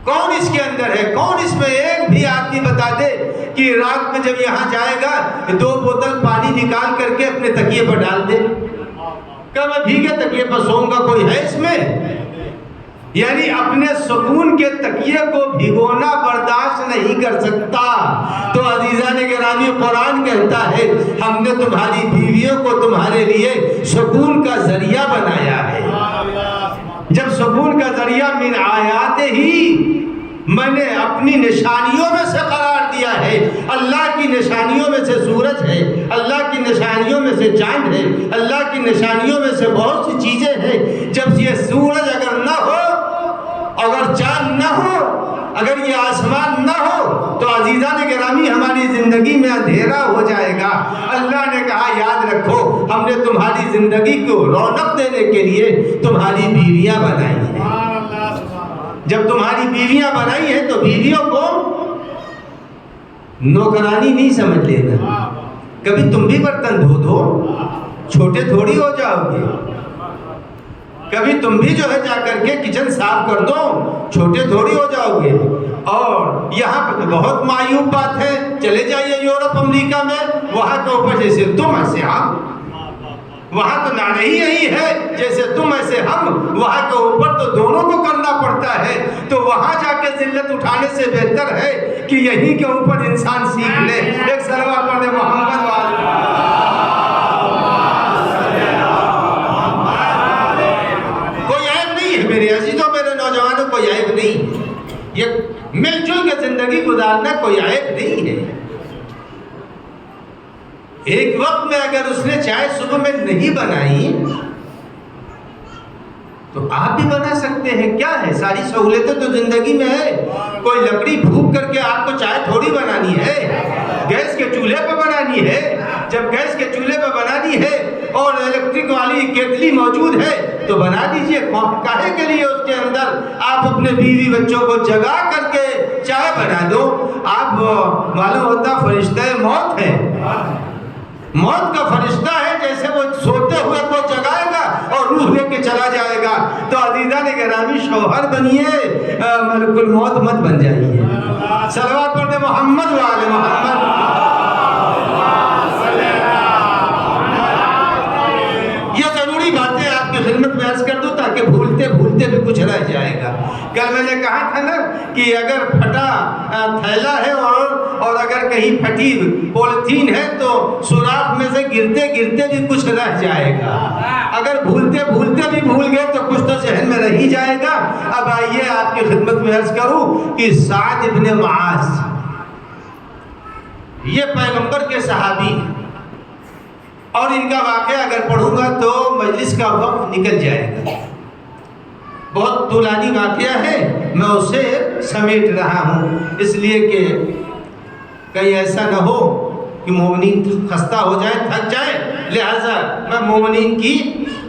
کون اس کے اندر ہے؟ کون اس میں ایک بھی آدمی بتا دے کہ رات میں جب یہاں جائے گا 2 بوتل پانی نکال کر کے اپنے تکیے پر ڈال دے؟ کہ میں بھیگے تکیے پر سوؤں گا؟ کوئی ہے اس میں؟ یعنی اپنے سکون کے تکیے کو بھگونا برداشت نہیں کر سکتا. تو عزیزان گرامی قرآن کہتا ہے ہم نے تمہاری بیویوں کو تمہارے لیے سکون کا ذریعہ بنایا ہے. جب سکون کا ذریعہ من آیات ہی میں نے اپنی نشانیوں میں سے قرار دیا ہے. اللہ کی نشانیوں میں سے سورج ہے، اللہ کی نشانیوں میں سے چاند ہے، اللہ کی نشانیوں میں سے بہت سی چیزیں ہیں. جب یہ سورج اگر نہ ہو، اگر چاند نہ ہو، اگر یہ آسمان نہ ہو تو عزیزان گرامی ہماری زندگی میں اندھیرا ہو جائے گا. اللہ نے کہا یاد رکھو ہم نے تمہاری زندگی کو رونق دینے کے لیے تمہاری بیویاں بنائی ہیں. جب تمہاری بیویاں بنائی ہیں تو بیویوں کو نوکرانی نہیں سمجھ لینا. کبھی تم بھی برتن دھو دو، چھوٹے تھوڑی ہو جاؤ گے. کبھی تم بھی جو ہے جا کر کے کچن صاف کر دو، چھوٹے تھوڑی ہو جاؤ گے. اور یہاں پہ تو بہت معیوب بات ہے. چلے جائیے یورپ امریکہ میں، وہاں کے اوپر جیسے تم ایسے ہم. وہاں تو نہ ہی یہی ہے جیسے تم ایسے ہم. وہاں کے اوپر تو دونوں کو کرنا پڑتا ہے. تو وہاں جا کے ذلت اٹھانے سے بہتر ہے کہ یہیں کے اوپر انسان سیکھ لے. ایک صلوات پڑھے محمد میرے عزیزوں، میرے نوجوانوں، کوئی عیب نہیں. یہ مل جل کے زندگی گزارنا کوئی عیب نہیں ہے. ایک وقت میں اگر اس نے چائے صبح میں نہیں بنائی تو آپ بھی بنا سکتے ہیں. کیا ہے، ساری سہولتیں تو زندگی میں ہے. کوئی لکڑی پھونک کر کے آپ کو چائے تھوڑی بنانی ہے، گیس کے چولہے پہ بنانی ہے. جب گیس کے چولہے پہ بنانی ہے اور الیکٹرک والی کیتلی موجود ہے تو بنا دیجئے. کاہے کے لیے اس کے اندر آپ اپنے بیوی بچوں کو جگا کر کے چائے بنا دو؟ آپ معلوم ہوتا فرشتہ موت ہے، موت کا فرشتہ ہے. جیسے وہ سوتے ہوئے کو جگائے گا اور روح لے کے چلا جائے گا. تو عزیزان گرامی شوہر بنیے، ملک الموت مت بن جائیے. صلوات پڑھتے محمد وآل محمد. یہ ضروری باتیں آپ کی خدمت میں عرض کر دوں تاکہ بھولتے بھولتے بھی کچھ رہ جائے گا. کل میں نے کہا تھا نا کہ اگر پھٹا تھیلا ہے اور اگر کہیں پھٹی پولیتھین ہے تو سوراخ میں سے گرتے گرتے بھی کچھ رہ جائے گا. اگر بھولتے بھولتے بھی بھول گئے تو کچھ تو ذہن میں رہ ہی جائے گا. اب آئیے آپ کی خدمت میں عرض کروں کہ سعد ابن معاذ یہ پیغمبر کے صحابی ہیں اور ان کا واقعہ اگر پڑھوں گا تو مجلس کا وقت نکل جائے گا. بہت طولانی واقعہ ہے، میں اسے سمیٹ رہا ہوں اس لیے کہ کہیں ایسا نہ ہو کہ مومنین خستہ ہو جائیں، تھک جائیں. لہذا میں مومنین کی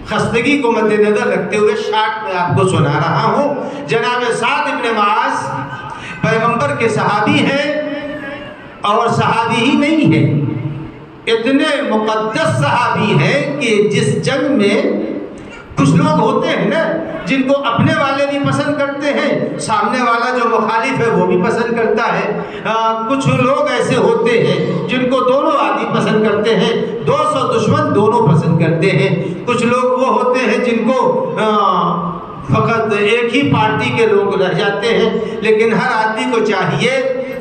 خستگی کو مد نظر رکھتے ہوئے شارٹ میں آپ کو سنا رہا ہوں. جناب سعد ابن معاذ پیغمبر کے صحابی ہیں اور صحابی ہی نہیں ہیں، اتنے مقدس صحابی ہیں کہ جس جنگ میں کچھ لوگ ہوتے ہیں نا جن کو اپنے والے بھی پسند کرتے ہیں، سامنے والا جو مخالف ہے وہ بھی پسند کرتا ہے. کچھ لوگ ایسے ہوتے ہیں جن کو دونوں آدمی پسند کرتے ہیں، دوست اور دشمن دونوں پسند کرتے ہیں. کچھ لوگ وہ ہوتے ہیں جن کو فقط ایک ہی پارٹی کے لوگ رہ جاتے ہیں. لیکن ہر آدمی کو چاہیے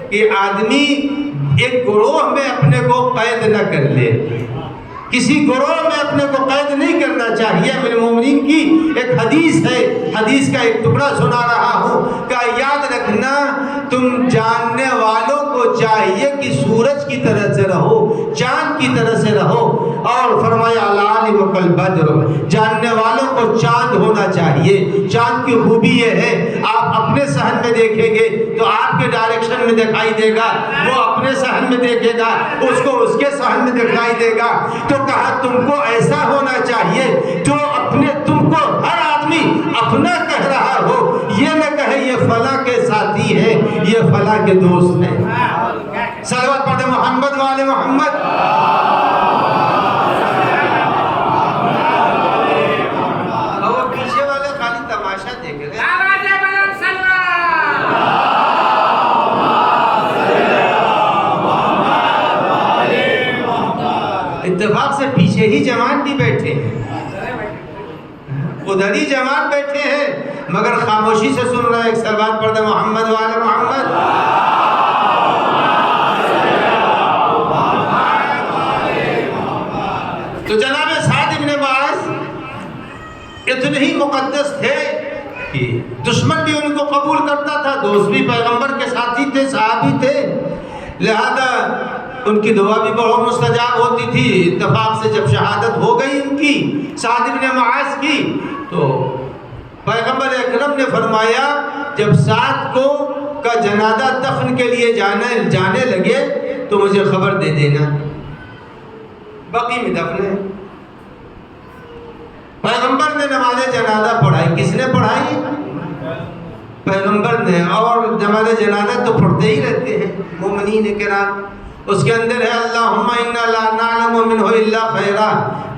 کہ آدمی ایک گروہ میں اپنے کو قید نہ کر لے. کسی گروہ میں اپنے کو قید نہیں کرنا چاہیے. میرے مومنین کی ایک حدیث ہے، حدیث کا ایک ٹکڑا سنا رہا ہوں کہ یاد رکھنا تم جاننے والوں کو چاہیے کہ سورج کی طرح سے رہو، چاند کی طرح سے رہو. اور فرمایا العالم کالبدر، جاننے والوں کو چاند ہونا چاہیے. چاند کی خوبی یہ ہے آپ اپنے صحن میں دیکھیں گے تو آپ کے ڈائریکشن میں دکھائی دے گا، وہ اپنے صحن میں دیکھے گا اس کو اس کے صحن میں دکھائی دے گا. تو کہا تم کو ایسا ہونا چاہیے جو اپنے تم کو ہر آدمی اپنا کہہ رہا ہو، یہ نہ کہے یہ فلاں کے ساتھی ہے، یہ فلاں کے دوست ہیں. صلوات پڑھیں محمد والے محمد. اور وہ پیچھے والے خالی تماشا دیکھ رہے ہیں. اتفاق سے پیچھے ہی جوان بھی بیٹھے ہیں, ادھر ہی جوان بیٹھے ہیں, مگر خاموشی سے سن رہے ہیں. ایک صلوات پڑھ دیں محمد والے محمد. تو جناب سعد بن معاذ اتنے ہی مقدس تھے کہ دشمن بھی ان کو قبول کرتا تھا, دوست بھی, پیغمبر کے ساتھی تھے, صحابی تھے, لہذا ان کی دعا بھی بہت مستجاب ہوتی تھی. اتفاق سے جب شہادت ہو گئی ان کی, سعد بن معاذ کی, تو پیغمبر اکرم نے فرمایا جب سعد کو کا جنازہ دفن کے لیے جانے لگے تو مجھے خبر دے دینا. باقی میں دفن ہے. پیغمبر نے نماز جنازہ پڑھائی. کس نے پڑھائی؟ پیغمبر نے. اور نماز جنازہ تو پڑھتے ہی رہتے ہیں مومنین کرام. اس کے اندر ہے اللہم انا لا نعلم منہ الا خیرا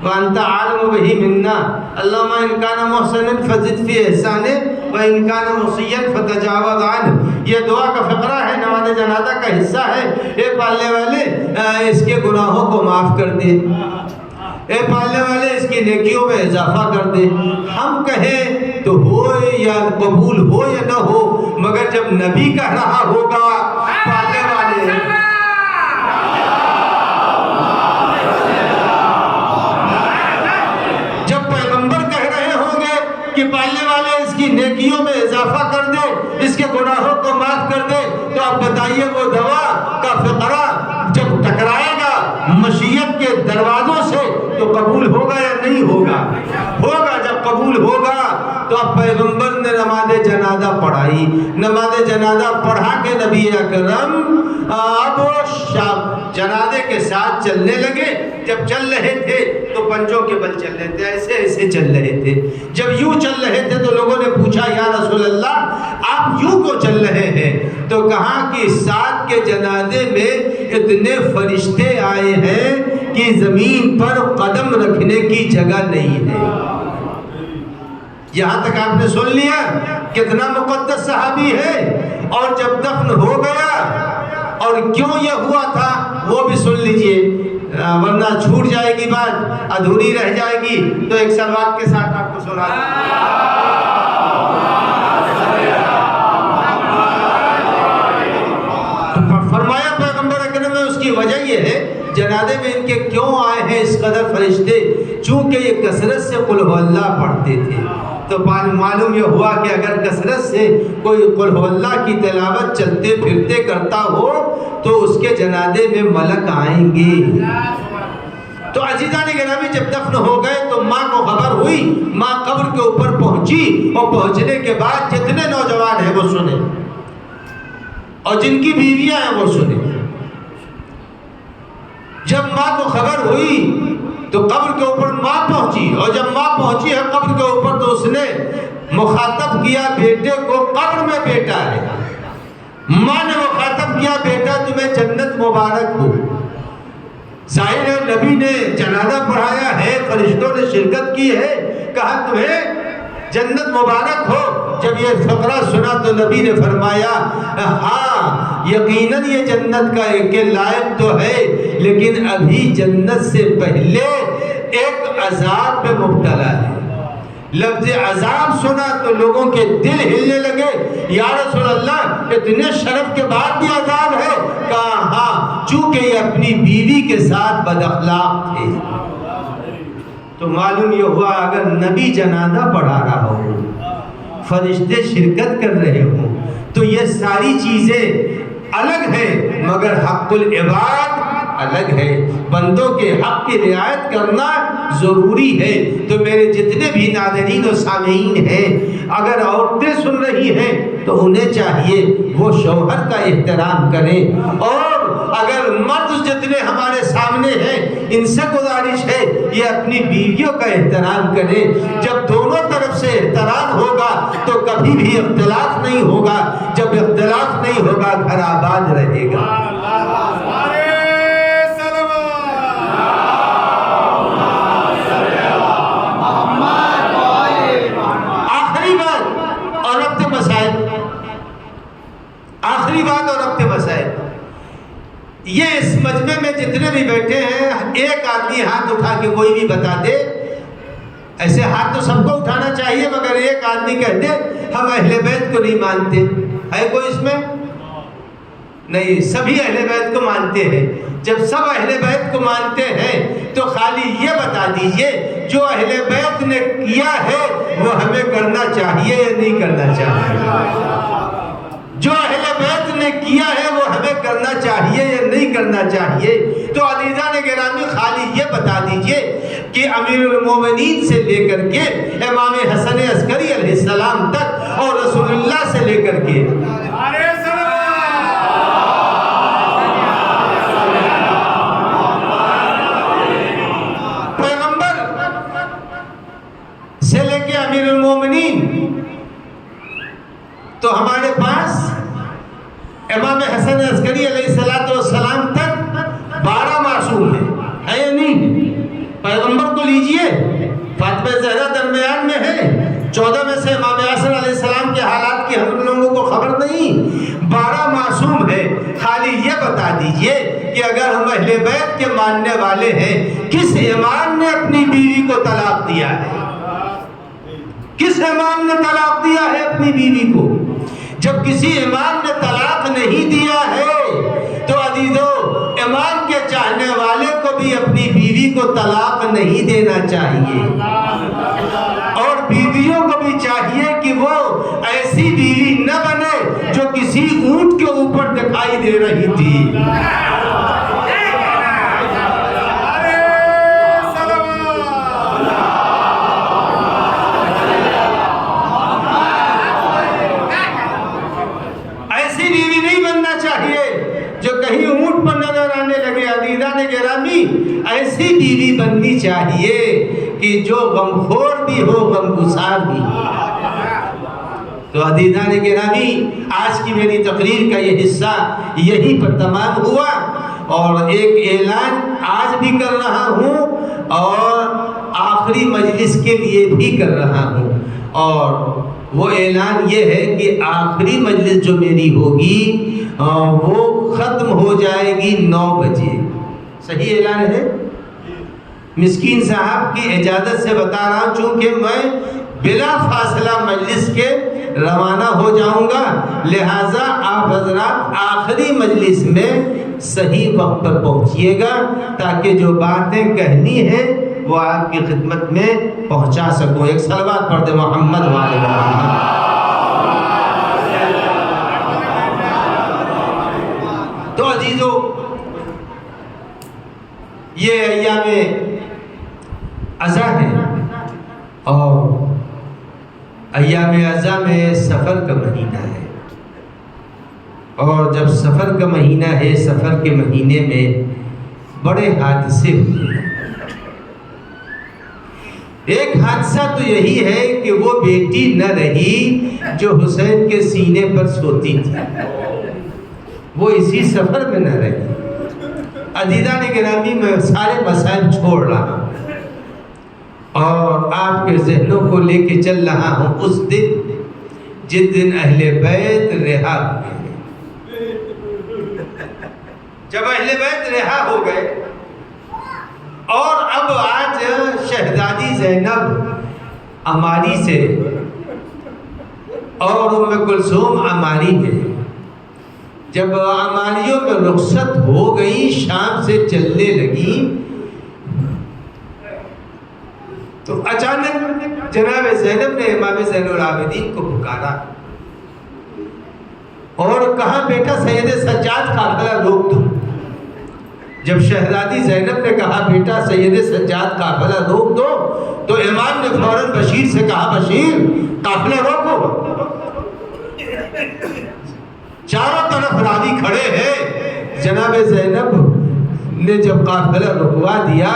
وانت عالم بہ منا اللہم ان کان محسنا فزد فی احسانہ وان کان مسیئا فتجاوز عنہ. یہ دعا کا فقرہ ہے, نماز جنازہ کا حصہ ہے. اے پالنے والے اس کے گناہوں کو معاف کر دے, اے پالنے والے اس کی نیکیوں میں اضافہ کر دے. ہم کہیں تو ہو یا قبول ہو یا نہ ہو, مگر جب نبی کہہ رہا ہوگا پالنے والے, کہ پالنے والے اس کی نیکیوں میں اضافہ کر دے, اس کے گناہوں کو معاف کر دے, تو آپ بتائیے وہ دعا کا فقرہ جب ٹکرائے گا مشیت کے دروازوں سے تو قبول ہوگا یا نہیں ہوگا؟ ہوگا. جب قبول ہوگا تو اب پیغمبر نے نماز جنازہ پڑھائی. نماز جنازہ پڑھا کے نبی اکرم اب جنازے کے ساتھ چلنے لگے. جب چل رہے تھے تو پنجوں کے بل چل رہے تھے, ایسے ایسے چل رہے تھے. جب یوں چل رہے تھے تو لوگوں نے پوچھا یا رسول اللہ آپ یوں کو چل رہے ہیں؟ تو کہا کہ سعد کے جنازے میں اتنے فرشتے آئے ہیں کہ زمین پر قدم رکھنے کی جگہ نہیں ہے. یہاں تک آپ نے سن لیا کتنا مقدس صحابی ہے. اور جب دفن ہو گیا اور کیوں یہ ہوا تھا وہ بھی سن لیجئے, ورنہ چھوٹ جائے گی بات, ادھوری رہ جائے گی. تو ایک سلوات کے ساتھ آپ کو سنا فرمایا پیغمبر اکرم نے. اس کی وجہ یہ ہے جنازے میں ان کے کیوں آئے ہیں اس قدر فرشتے, چونکہ یہ کثرت سے قل ہو اللہ پڑھتے تھے. تو معلوم یہ ہوا کہ اگر کثرت سے کوئی قل ہو اللہ کی تلاوت چلتے پھرتے کرتا ہو تو اس کے جنازے میں ملک آئیں گے. تو عزیزان گرامی جب دفن ہو گئے تو ماں کو خبر ہوئی, ماں قبر کے اوپر پہنچی, اور پہنچنے کے بعد جتنے نوجوان ہیں وہ سنیں اور جن کی بیویاں ہیں وہ سنیں. جب ماں کو خبر ہوئی تو قبر کے اوپر ماں پہنچی, اور جب ماں پہنچی ہے قبر کے اوپر تو اس نے مخاطب کیا بیٹے کو, قبر میں بیٹا ہے. ماں نے مخاطب کیا بیٹا تمہیں جنت مبارک ہو. ظاہر ہے نبی نے جنازہ پڑھایا ہے, فرشتوں نے شرکت کی ہے, کہا تمہیں جنت مبارک ہو. جب یہ فقرہ سنا تو نبی نے فرمایا ہاں یقیناً یہ جنت کا ایک لائق تو ہے, لیکن ابھی جنت سے پہلے ایک عذاب پہ مبتلا ہے. لفظ عذاب سنا تو لوگوں کے دل ہلنے لگے, یا رسول اللہ اتنے شرف کے بعد بھی عذاب ہے؟ کہا ہاں, چونکہ یہ اپنی بیوی کے ساتھ بد اخلاق تھے. تو معلوم یہ ہوا اگر نبی جنازہ پڑھا رہا ہو, فرشتے شرکت کر رہے ہوں, تو یہ ساری چیزیں الگ ہیں, مگر حق العباد الگ ہے. بندوں کے حق کی رعایت کرنا ضروری ہے. تو میرے جتنے بھی ناظرین و سامعین ہیں, اگر عورتیں سن رہی ہیں تو انہیں چاہیے وہ شوہر کا احترام کریں, اور اگر مرد جتنے ہمارے سامنے ہیں ان سے گزارش ہے یہ اپنی بیویوں کا احترام کرے. جب دونوں طرف سے احترام ہوگا تو کبھی بھی اختلاف نہیں ہوگا. جب اختلاف نہیں ہوگا گھر آباد رہے گا. آخری بات اور اب کے مسائل. یہ اس مجمع میں جتنے بھی بیٹھے ہیں ایک آدمی ہاتھ اٹھا کے کوئی بھی بتا دے. ایسے ہاتھ تو سب کو اٹھانا چاہیے مگر ایک آدمی کہہ دے ہم اہل بیت کو نہیں مانتے. ہے کوئی اس میں؟ نہیں، سبھی اہل بیت کو مانتے ہیں. جب سب اہل بیت کو مانتے ہیں تو خالی یہ بتا دیجئے جو اہل بیت نے کیا ہے وہ ہمیں کرنا چاہیے یا نہیں کرنا چاہیے. جو اہل بیت نے کیا ہے وہ ہمیں کرنا چاہیے یا نہیں کرنا چاہیے. تو عزیزان گرامی خالی یہ بتا دیجئے کہ امیر المومنین سے لے کر کے امام حسن عسکری علیہ السلام تک اور رسول اللہ سے لے کر کے پیغمبر سے لے کے امیر المومنین تو ہمارے پاس امام حسن عسکری علیہ السلام تک 12 معصوم ہیں. ہے یا نہیں؟ پیغمبر کو لیجئے، فاطمہ زہرا درمیان میں ہے. 14 میں سے امام حسن علیہ السلام کے حالات کی ہم لوگوں کو خبر نہیں. 12 معصوم ہے. خالی یہ بتا دیجئے کہ اگر ہم اہل بیت کے ماننے والے ہیں کس امام نے اپنی بیوی کو طلاق دیا ہے؟ کس امام نے طلاق دیا ہے اپنی بیوی کو؟ جب کسی امام نے طلاق نہیں دیا ہے تو عزیزو امام کے چاہنے والے کو بھی اپنی بیوی کو طلاق نہیں دینا چاہیے. اور بیویوں کو بھی چاہیے کہ وہ ایسی بیوی نہ بنے جو کسی اونٹ کے اوپر دکھائی دے رہی تھی. ایسی بیوی بننی چاہیے کہ جو غمخور بھی ہو غمگسار بھی ہو. تو عزیزان گرامی آج کی میری تقریر کا یہ حصہ یہی پر تمام ہوا. اور ایک اعلان آج بھی کر رہا ہوں اور آخری مجلس کے لیے بھی کر رہا ہوں. اور وہ اعلان یہ ہے کہ آخری مجلس جو میری ہوگی وہ ختم ہو جائے گی 9 بجے. صحیح اعلان ہے؟ مسکین صاحب کی اجازت سے بتا رہا ہوں چونکہ میں بلا فاصلہ مجلس کے روانہ ہو جاؤں گا، لہٰذا آپ حضرات آخری مجلس میں صحیح وقت پر پہنچیے گا تاکہ جو باتیں کہنی ہیں وہ آپ کی خدمت میں پہنچا سکوں. ایک صلوات پڑھ دے محمد وعلی محمد. تو عزیزو یہ ایام عزا ہے اور ایام عزا میں سفر کا مہینہ ہے. اور جب سفر کا مہینہ ہے سفر کے مہینے میں بڑے حادثے ہوئے. ایک حادثہ تو یہی ہے کہ وہ بیٹی نہ رہی جو حسین کے سینے پر سوتی تھی، وہ اسی سفر میں نہ رہی. عزیزان گرامی میں سارے مسائل چھوڑ رہا ہوں اور آپ کے ذہنوں کو لے کے چل رہا ہوں اس دن جس دن اہل بیت رہا ہوئے. جب اہل بیت رہا ہو گئے اور اب آج شہزادی زینب عماری سے اور ام کلثوم عماری میں جب عماریوں میں رخصت ہو گئی شام سے چلنے لگی تو اچانک جناب زینب نے امام زین العابدین کو پکارا اور کہا بیٹا سید سجاد قافلہ روک دو. جب شہزادی زینب نے کہا بیٹا سید سجاد قافلہ روک دو تو امام نے فوراً بشیر سے کہا بشیر قافلہ روکو. چاروں طرف راوی کھڑے ہیں. جناب زینب نے جب قافلہ رکوا دیا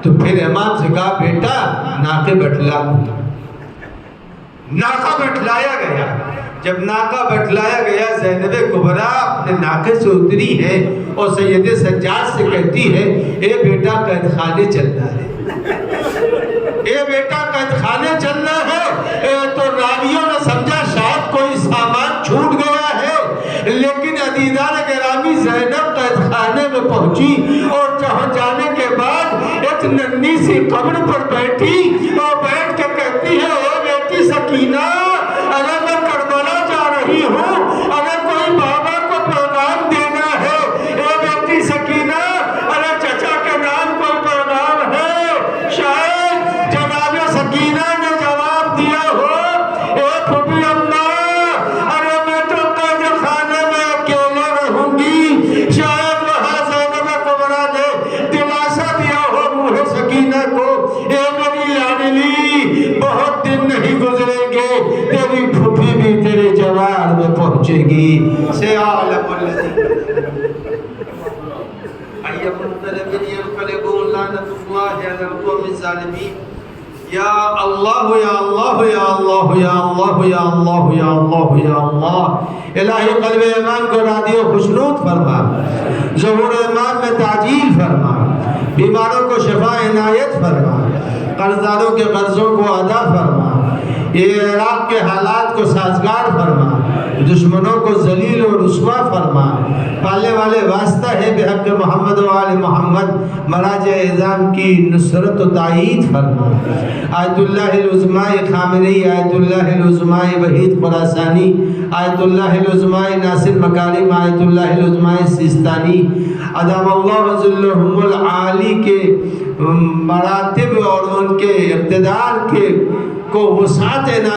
تو پھر امام سے کہا بیٹا ناقے بٹھلا دو۔ ناقہ بٹھلایا گیا۔ جب ناقہ بٹھلایا گیا زینب کبریٰ اپنے ناقے سے اتری ہے اور سید سجاد سے کہتی ہے اے بیٹا قید خانے چلنا ہے، اے بیٹا قید خانے چلنا ہے۔ تو راویوں نے سمجھا شاید کوئی سامان چھوٹ گیا ہے، لیکن عزیزان گرامی زینب قید خانے میں پہنچی اور جہاں جانے کے بعد ایک ننھی سی قبر پر بیٹھی اور بیٹھ کے کہتی ہے اے بیٹی سکینہ، اگر میں کربلا جا رہی ہوں، اگر کوئی بابا کو پیغام دینا ہے، اے بیٹی سکینہ اگر چچا کے نام کوئی پیغام ہے، شاید جناب سکینہ نے جواب دیا ہو اے پھوپھی اماں ارے میں تو قید خانے میں اکیلے رہوں گی، شاید وہاں زینب کبریٰ نے دلاسا دیا ہو روح سکینہ کو اے میری لاڈلی بہت دن نہیں گزریں گے تیری پھوپھی بھی تیرے جوار میں پہنچے گی۔ سے عالم الذی ای منقلب ینقلبون لعنۃ اللہ علی القوم الظالمین۔ یا اللہ یا اللہ یا اللہ یا اللہ یا اللہ یا اللہ یا اللہ، الہی قلب ایمان کو راضی و خوشنود فرما، ظہور ایمان میں تعجیل فرما، بیماروں کو شفا عنایت فرما، قرضداروں کے قرضوں کو ادا فرما، یہ عراق کے حالات کو سازگار فرما، دشمنوں کو ذلیل و رسوا فرما، پالنے والے واسطہ ہے بحق محمد و آل محمد، مراجع اعظام کی نصرت و تائید فرما، آیت اللہ العظماء خامنئی، آیت اللہ العظماء وحید خراسانی، آیت اللہ العظماء ناصر مکارم، آیت اللہ العظماء سیستانی، ادام اللہ ذلہم العالی کے مراتب اور ان کے اقتدار کے کو وسعت